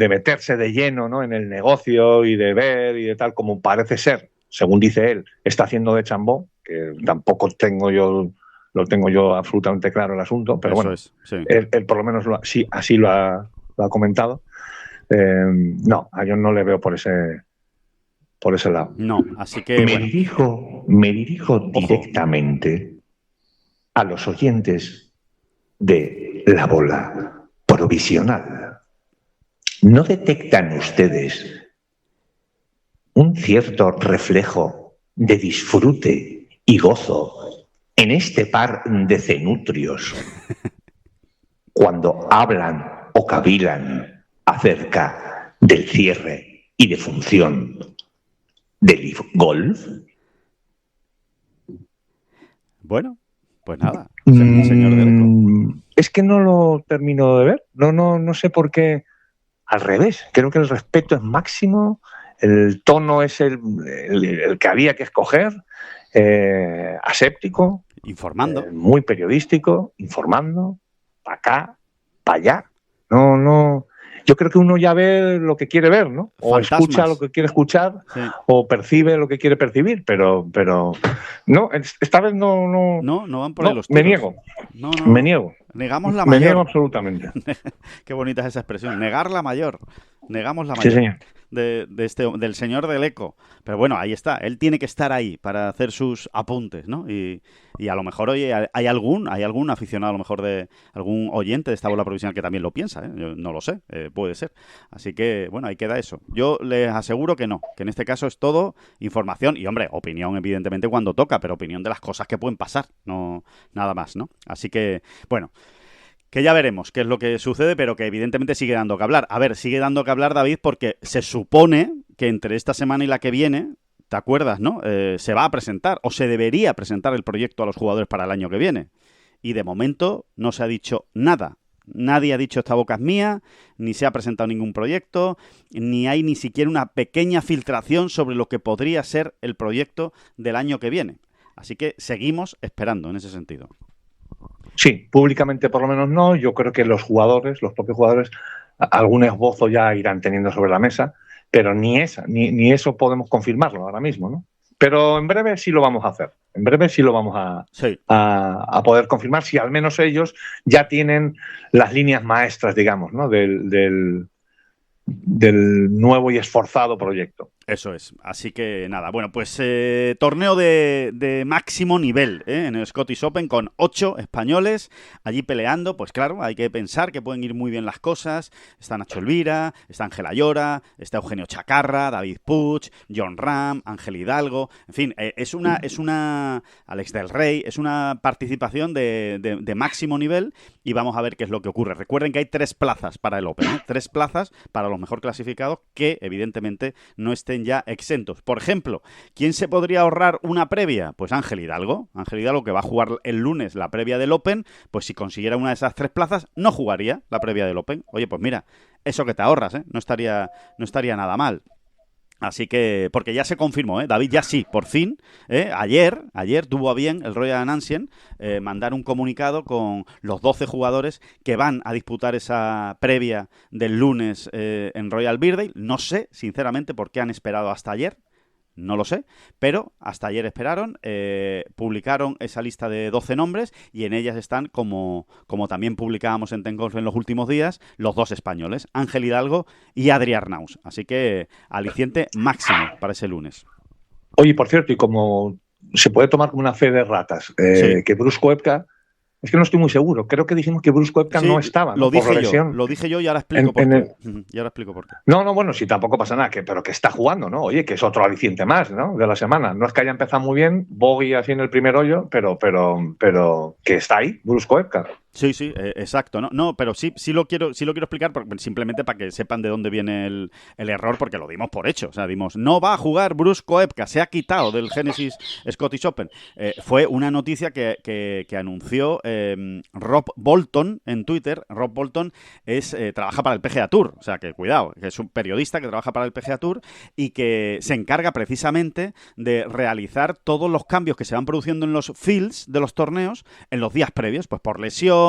meterse de lleno, ¿no? En el negocio y de ver y de tal, como parece ser, según dice él, está haciendo DeChambeau, que tampoco lo tengo yo absolutamente claro el asunto, pero
eso
bueno,
es, sí.
él por lo menos así lo ha comentado. No, a Jon no le veo por ese lado.
No, así que
Me dirijo directamente a los oyentes de La Bola Provisional. ¿No detectan ustedes un cierto reflejo de disfrute y gozo en este par de cenutrios cuando hablan o cavilan acerca del cierre y de función de Leaf Golf?
Bueno, pues nada, señor Dereko.
es que no lo termino de ver. No sé por qué. Al revés, creo que el respeto es máximo, el tono es el que había que escoger, aséptico,
Informando.
muy periodístico, informando, para acá, para allá. No. Yo creo que uno ya ve lo que quiere ver, ¿no? O
Fantasmas.
escucha lo que quiere escuchar,
Sí.
o percibe lo que quiere percibir, pero no, esta vez no
No van por
no,
ahí los
me
tiros.
niego.
No.
Me niego.
Negamos la
Me niego
mayor.
absolutamente.
Qué bonita es esa expresión. Negar la mayor. Negamos la
Sí,
mayor.
señor.
Del señor del eco. Pero bueno, ahí está. Él tiene que estar ahí para hacer sus apuntes, ¿no? Y a lo mejor, oye, hay algún aficionado, a lo mejor de algún oyente de esta bola provisional que también lo piensa, ¿eh? Yo no lo sé, puede ser. Así que, bueno, ahí queda eso. Yo les aseguro que no, que en este caso es todo información y, hombre, opinión evidentemente cuando toca, pero opinión de las cosas que pueden pasar, no nada más, ¿no? Así que, bueno, que ya veremos qué es lo que sucede, pero que evidentemente sigue dando que hablar. A ver, sigue dando que hablar, David, porque se supone que entre esta semana y la que viene, ¿te acuerdas, no? Se va a presentar, o se debería presentar el proyecto a los jugadores para el año que viene. Y de momento no se ha dicho nada. Nadie ha dicho esta boca es mía, ni se ha presentado ningún proyecto, ni hay ni siquiera una pequeña filtración sobre lo que podría ser el proyecto del año que viene. Así que seguimos esperando en ese sentido.
Sí, públicamente por lo menos no. Yo creo que los propios jugadores, algún esbozo ya irán teniendo sobre la mesa, pero ni eso podemos confirmarlo ahora mismo, ¿no? Pero en breve sí lo vamos a hacer. En breve sí lo vamos a poder confirmar, si al menos ellos ya tienen las líneas maestras, digamos, ¿no? del nuevo y esforzado proyecto.
Eso es. Así que nada, bueno, pues torneo de máximo nivel en el Scottish Open con 8 españoles allí peleando. Pues claro, hay que pensar que pueden ir muy bien las cosas. Está Nacho Elvira, está Ángel Ayora, está Eugenio Chacarra, David Puig, John Ram, Ángel Hidalgo. En fin, es una Alex del Rey, es una participación de máximo nivel y vamos a ver qué es lo que ocurre. Recuerden que hay 3 plazas para el Open, 3 plazas para los mejor clasificados que evidentemente no estén ya exentos. Por ejemplo, ¿quién se podría ahorrar una previa? Pues Ángel Hidalgo. Ángel Hidalgo, que va a jugar el lunes la previa del Open, pues si consiguiera una de esas 3 plazas, no jugaría la previa del Open. Oye, pues mira, eso que te ahorras, no estaría nada mal. Así que, porque ya se confirmó, David ya sí, por fin, ayer tuvo a bien el Royal Ancient mandar un comunicado con los 12 jugadores que van a disputar esa previa del lunes en Royal Birthday. No sé, sinceramente, por qué han esperado hasta ayer. No lo sé, pero hasta ayer esperaron, publicaron esa lista de 12 nombres y en ellas están, como también publicábamos en Ten Golf en los últimos días, los 2 españoles, Ángel Hidalgo y Adri Arnaus. Así que aliciente máximo para ese lunes.
Oye, por cierto, y como se puede tomar como una fe de ratas,
sí.
Que Brus Koepka, es que no estoy muy seguro, creo que dijimos que Brus Koepka no estaba, ¿no?
Lo dije yo y ahora explico por qué. Y ahora explico por qué.
No, bueno, sí, tampoco pasa nada, pero que está jugando, ¿no? Oye, que es otro aliciente más, ¿no? De la semana. No es que haya empezado muy bien, bogey así en el primer hoyo, pero que está ahí, Brus Koepka.
Sí, exacto. No, pero sí lo quiero explicar simplemente para que sepan de dónde viene el error, porque lo dimos por hecho. O sea, no va a jugar Brus Koepka, se ha quitado del Genesis Scottish Open. Fue una noticia que anunció Rob Bolton en Twitter. Rob Bolton trabaja para el PGA Tour, o sea que cuidado, que es un periodista que trabaja para el PGA Tour y que se encarga precisamente de realizar todos los cambios que se van produciendo en los fields de los torneos en los días previos, pues por lesión,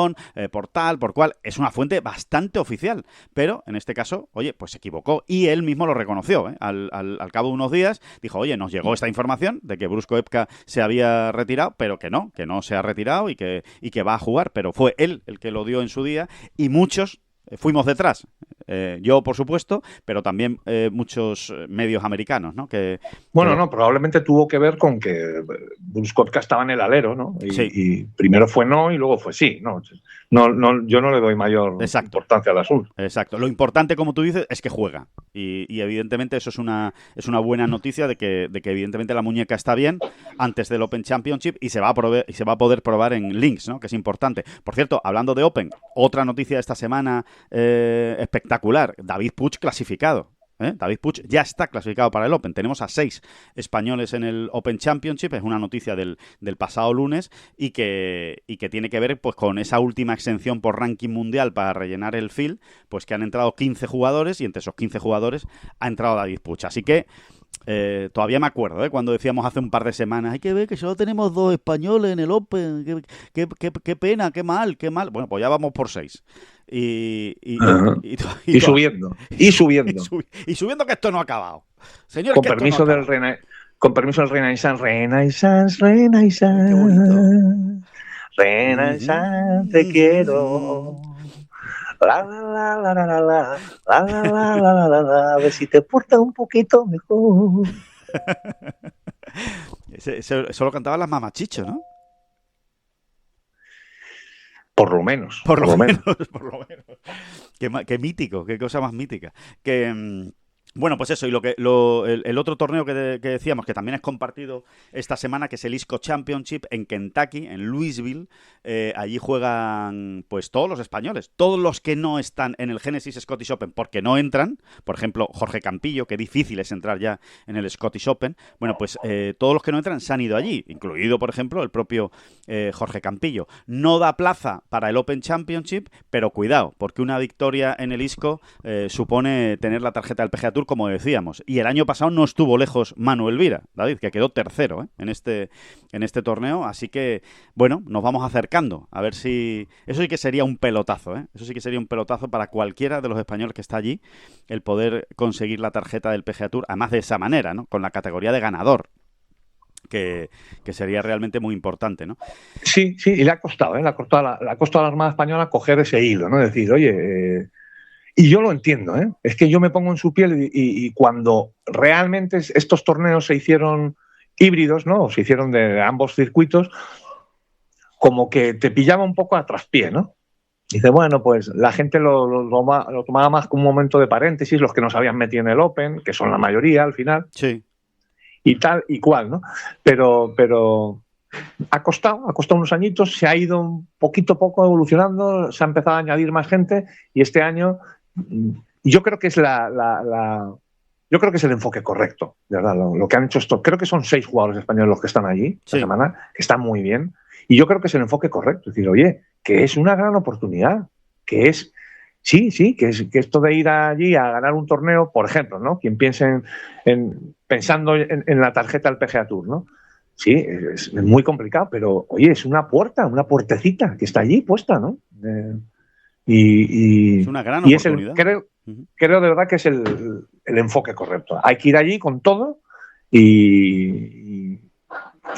por tal, por cual. Es una fuente bastante oficial, pero en este caso, oye, pues se equivocó y él mismo lo reconoció. Al cabo de unos días dijo, oye, nos llegó esta información de que Brus Koepka se había retirado, pero que no se ha retirado y que va a jugar, pero fue él el que lo dio en su día y muchos fuimos detrás. Yo, por supuesto, pero también muchos medios americanos, ¿no?
Probablemente tuvo que ver con que Brus Koepka estaba en el alero, ¿no? Y primero fue no y luego fue sí, ¿no? Yo no le doy mayor importancia al asunto.
Exacto. Lo importante, como tú dices, es que juega. Y evidentemente eso es una buena noticia de que evidentemente la muñeca está bien antes del Open Championship y se va a poder probar en links, ¿no? Que es importante. Por cierto, hablando de Open, otra noticia de esta semana espectacular. David Puig clasificado. David Puig ya está clasificado para el Open. Tenemos a 6 españoles en el Open Championship, es una noticia del pasado lunes y que tiene que ver pues con esa última exención por ranking mundial para rellenar el field, pues que han entrado 15 jugadores y entre esos 15 jugadores ha entrado David Puig. Así que todavía me acuerdo, cuando decíamos hace un par de semanas, hay que ver que solo tenemos 2 españoles en el Open, qué pena, qué mal. Bueno, pues ya vamos por 6. Y
subiendo.
Y subiendo, que esto no ha acabado. Señores,
con permiso del Renaissance.
Qué bonito.
Renaissance, te quiero. La, la, la, la, la, la, la, la, la, la, la, la, a ver si te portas un poquito mejor.
Eso lo cantaban las mamachichos, ¿no?
Por lo menos.
Por lo menos. Qué mítico, qué cosa más mítica. Bueno, pues eso, y el otro torneo que decíamos, que también es compartido esta semana, que es el ISCO Championship en Kentucky, en Louisville. Allí juegan pues todos los españoles, todos los que no están en el Genesis Scottish Open, porque no entran. Por ejemplo, Jorge Campillo, que difícil es entrar ya en el Scottish Open. Bueno, pues todos los que no entran se han ido allí, incluido, por ejemplo, el propio Jorge Campillo. No da plaza para el Open Championship, pero cuidado, porque una victoria en el ISCO supone tener la tarjeta del PGA Tour, como decíamos. Y el año pasado no estuvo lejos Manu Elvira, David, que quedó tercero en este torneo. Así que, bueno, nos vamos acercando. A ver si... Eso sí que sería un pelotazo, Eso sí que sería un pelotazo para cualquiera de los españoles que está allí, el poder conseguir la tarjeta del PGA Tour, además de esa manera, ¿no? Con la categoría de ganador, que sería realmente muy importante, ¿no?
Sí, y le ha costado, le ha costado a la Armada Española coger ese hilo, ¿no? Decir, oye... Y yo lo entiendo, es que yo me pongo en su piel y cuando realmente estos torneos se hicieron híbridos, ¿no? O se hicieron de ambos circuitos, como que te pillaba un poco a traspié, ¿no? Dice, bueno, pues la gente lo tomaba más como un momento de paréntesis, los que no se habían metido en el Open, que son la mayoría al final.
Sí.
Y tal y cual, ¿no? Pero ha costado unos añitos, se ha ido un poquito a poco evolucionando, se ha empezado a añadir más gente y este año yo creo que es yo creo que es el enfoque correcto, de verdad, lo que han hecho esto. Creo que son 6 jugadores españoles los que están allí esta semana, que están muy bien, y yo creo que es el enfoque correcto. Es decir, oye, que es una gran oportunidad, que es que esto de ir allí a ganar un torneo, por ejemplo, ¿no? Quien piense pensando en la tarjeta del PGA Tour, ¿no? Sí, es muy complicado, pero oye, es una puertecita que está allí puesta, ¿no?
Es una gran oportunidad.
Creo de verdad que es el enfoque correcto. Hay que ir allí con todo y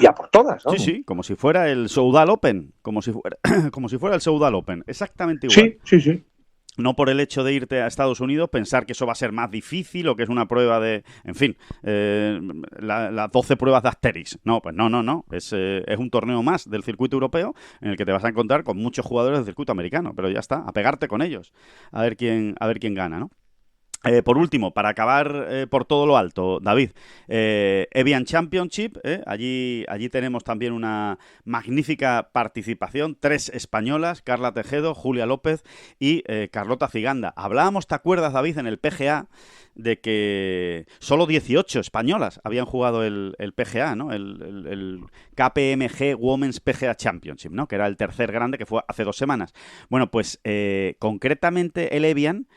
a por todas, ¿no?
Sí, como si fuera el Soudal Open, como si fuera el Soudal Open, exactamente igual.
Sí.
No por el hecho de irte a Estados Unidos pensar que eso va a ser más difícil o que es una prueba de... En fin, las 12 pruebas de Asterix. No, pues no. Es un torneo más del circuito europeo en el que te vas a encontrar con muchos jugadores del circuito americano. Pero ya está, a pegarte con ellos. A ver quién gana, ¿no? Por último, para acabar por todo lo alto, David, Evian Championship, allí tenemos también una magnífica participación, 3 españolas, Carla Tejedo, Julia López y Carlota Ciganda. Hablábamos, ¿te acuerdas, David, en el PGA de que solo 18 españolas habían jugado el PGA, ¿no? El KPMG Women's PGA Championship, ¿no? Que era el tercer grande, que fue hace 2 semanas. Bueno, pues concretamente el Evian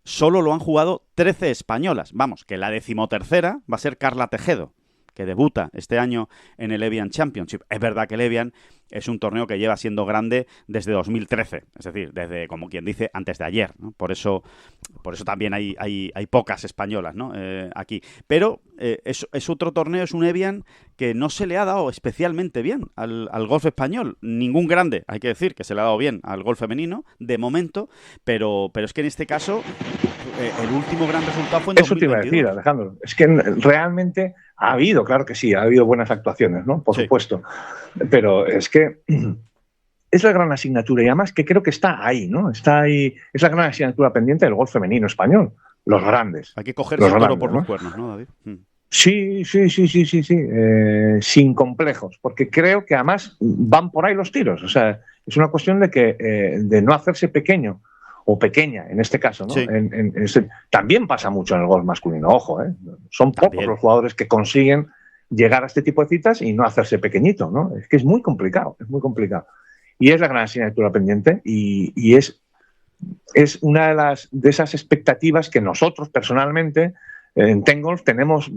solo lo han jugado 13 españolas. Vamos, que la 13ª va a ser Carla Tejedo, que debuta este año en el Evian Championship. Es verdad que el Evian es un torneo que lleva siendo grande desde 2013, es decir, desde, como quien dice, antes de ayer, ¿no? Por eso también hay pocas españolas, ¿no? Aquí. Pero es otro torneo, es un Evian que no se le ha dado especialmente bien al golf español. Ningún grande, hay que decir, que se le ha dado bien al golf femenino, de momento, pero es que en este caso el último gran resultado fue en 2022.
Eso te iba a decir, Alejandro. Es que realmente ha habido, claro que sí, ha habido buenas actuaciones, ¿no? Por supuesto. Pero es que es la gran asignatura y además que creo que está ahí, ¿no? Está ahí, es la gran asignatura pendiente del golf femenino español, los grandes.
Hay que cogerse el toro por los cuernos, ¿no, David?
Sí, sin complejos, porque creo que además van por ahí los tiros. O sea, es una cuestión de no hacerse pequeño o pequeña, en este caso, ¿no?
Sí.
También pasa mucho en el golf masculino, ojo, ¿eh? Son pocos
También.
los jugadores que consiguen llegar a este tipo de citas y no hacerse pequeñito, ¿no? Es que es muy complicado, es muy complicado. Y es la gran asignatura pendiente y es una de esas expectativas que nosotros personalmente en Tengolf tenemos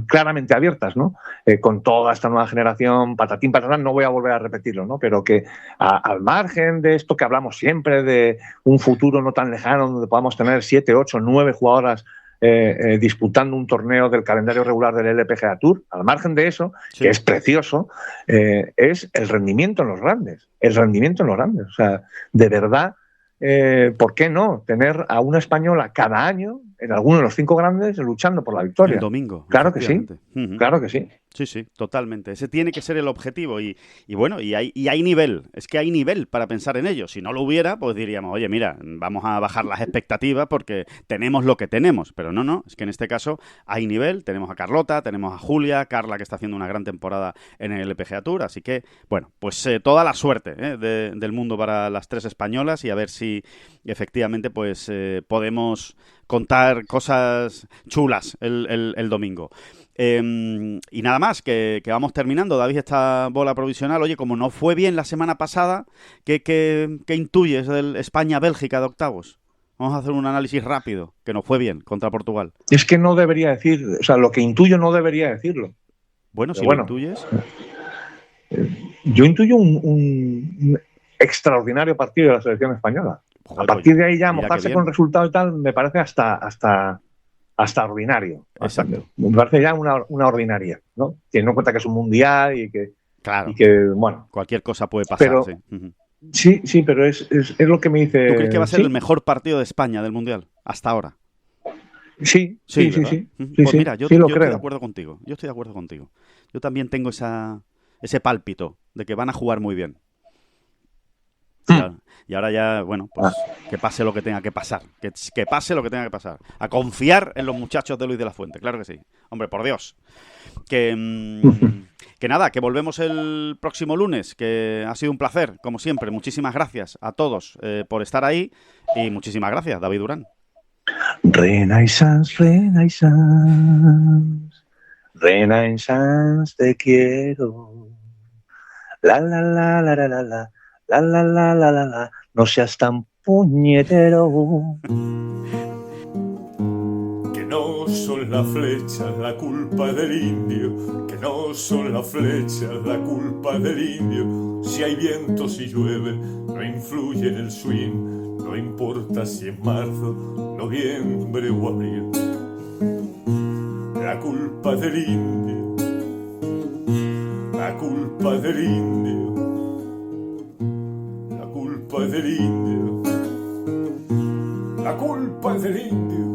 claramente abiertas, ¿no? Con toda esta nueva generación, patatín, patatán, no voy a volver a repetirlo, ¿no? Pero que al margen de esto que hablamos siempre, de un futuro no tan lejano donde podamos tener 7, 8, 9 jugadoras disputando un torneo del calendario regular del LPGA Tour, al margen de eso,
Sí.
que es precioso, es el rendimiento en los grandes. El rendimiento en los grandes. O sea, de verdad, ¿por qué no tener a una española cada año en alguno de los 5 grandes luchando por la victoria?
El domingo.
Claro que sí,
efectivamente.
claro que sí.
Sí, sí, totalmente. Ese tiene que ser el objetivo y bueno, y hay nivel. Es que hay nivel para pensar en ello. Si no lo hubiera, pues diríamos, oye, mira, vamos a bajar las expectativas porque tenemos lo que tenemos. Pero no, es que en este caso hay nivel. Tenemos a Carlota, tenemos a Julia, Carla que está haciendo una gran temporada en el LPGA Tour. Así que, bueno, pues toda la suerte del mundo para las 3 españolas y a ver si efectivamente pues podemos contar cosas chulas el domingo. Y nada más, que vamos terminando. David, esta bola provisional. Oye, como no fue bien la semana pasada, ¿qué intuyes del España-Bélgica de octavos? Vamos a hacer un análisis rápido, que no fue bien contra Portugal.
Es que no debería decir, o sea, lo que intuyo no debería decirlo.
Bueno,
Pero
si
bueno,
lo intuyes.
Yo intuyo un extraordinario partido de la selección española.
Joder,
A partir de ahí ya
mira
mojarse
qué
con
bien.
resultado y tal me parece hasta ordinario.
Exacto.
Me parece ya una ordinaria, ¿no? Teniendo en cuenta que es un mundial y
Claro,
bueno.
cualquier cosa puede pasar.
Pero
Sí. Ujú.
Sí, pero es lo que me dice.
¿Tú crees que va a ser
sí,
el mejor partido de España del Mundial hasta ahora?
Sí.
¿verdad?
Sí,
Pues mira, yo
lo
estoy de
creo.
acuerdo contigo. Yo estoy de acuerdo contigo. Yo también tengo ese pálpito de que van a jugar muy bien. Y ahora ya, bueno, pues que pase lo que tenga que pasar. Que pase lo que tenga que pasar. A confiar en los muchachos de Luis de la Fuente, claro que sí. Hombre, por Dios. Que nada, que volvemos el próximo lunes, que ha sido un placer, como siempre. Muchísimas gracias a todos por estar ahí y muchísimas gracias, David Durán.
Renaissance, te quiero. La la la la la la la. La la la la la la, no seas tan puñetero.
Que no son las flechas la culpa del indio, que no son las flechas la culpa del indio. Si hay viento, si llueve, no influye en el swing, no importa si es marzo, noviembre o abril. La culpa del indio, la culpa del indio. La culpa es del indio, la culpa es del indio.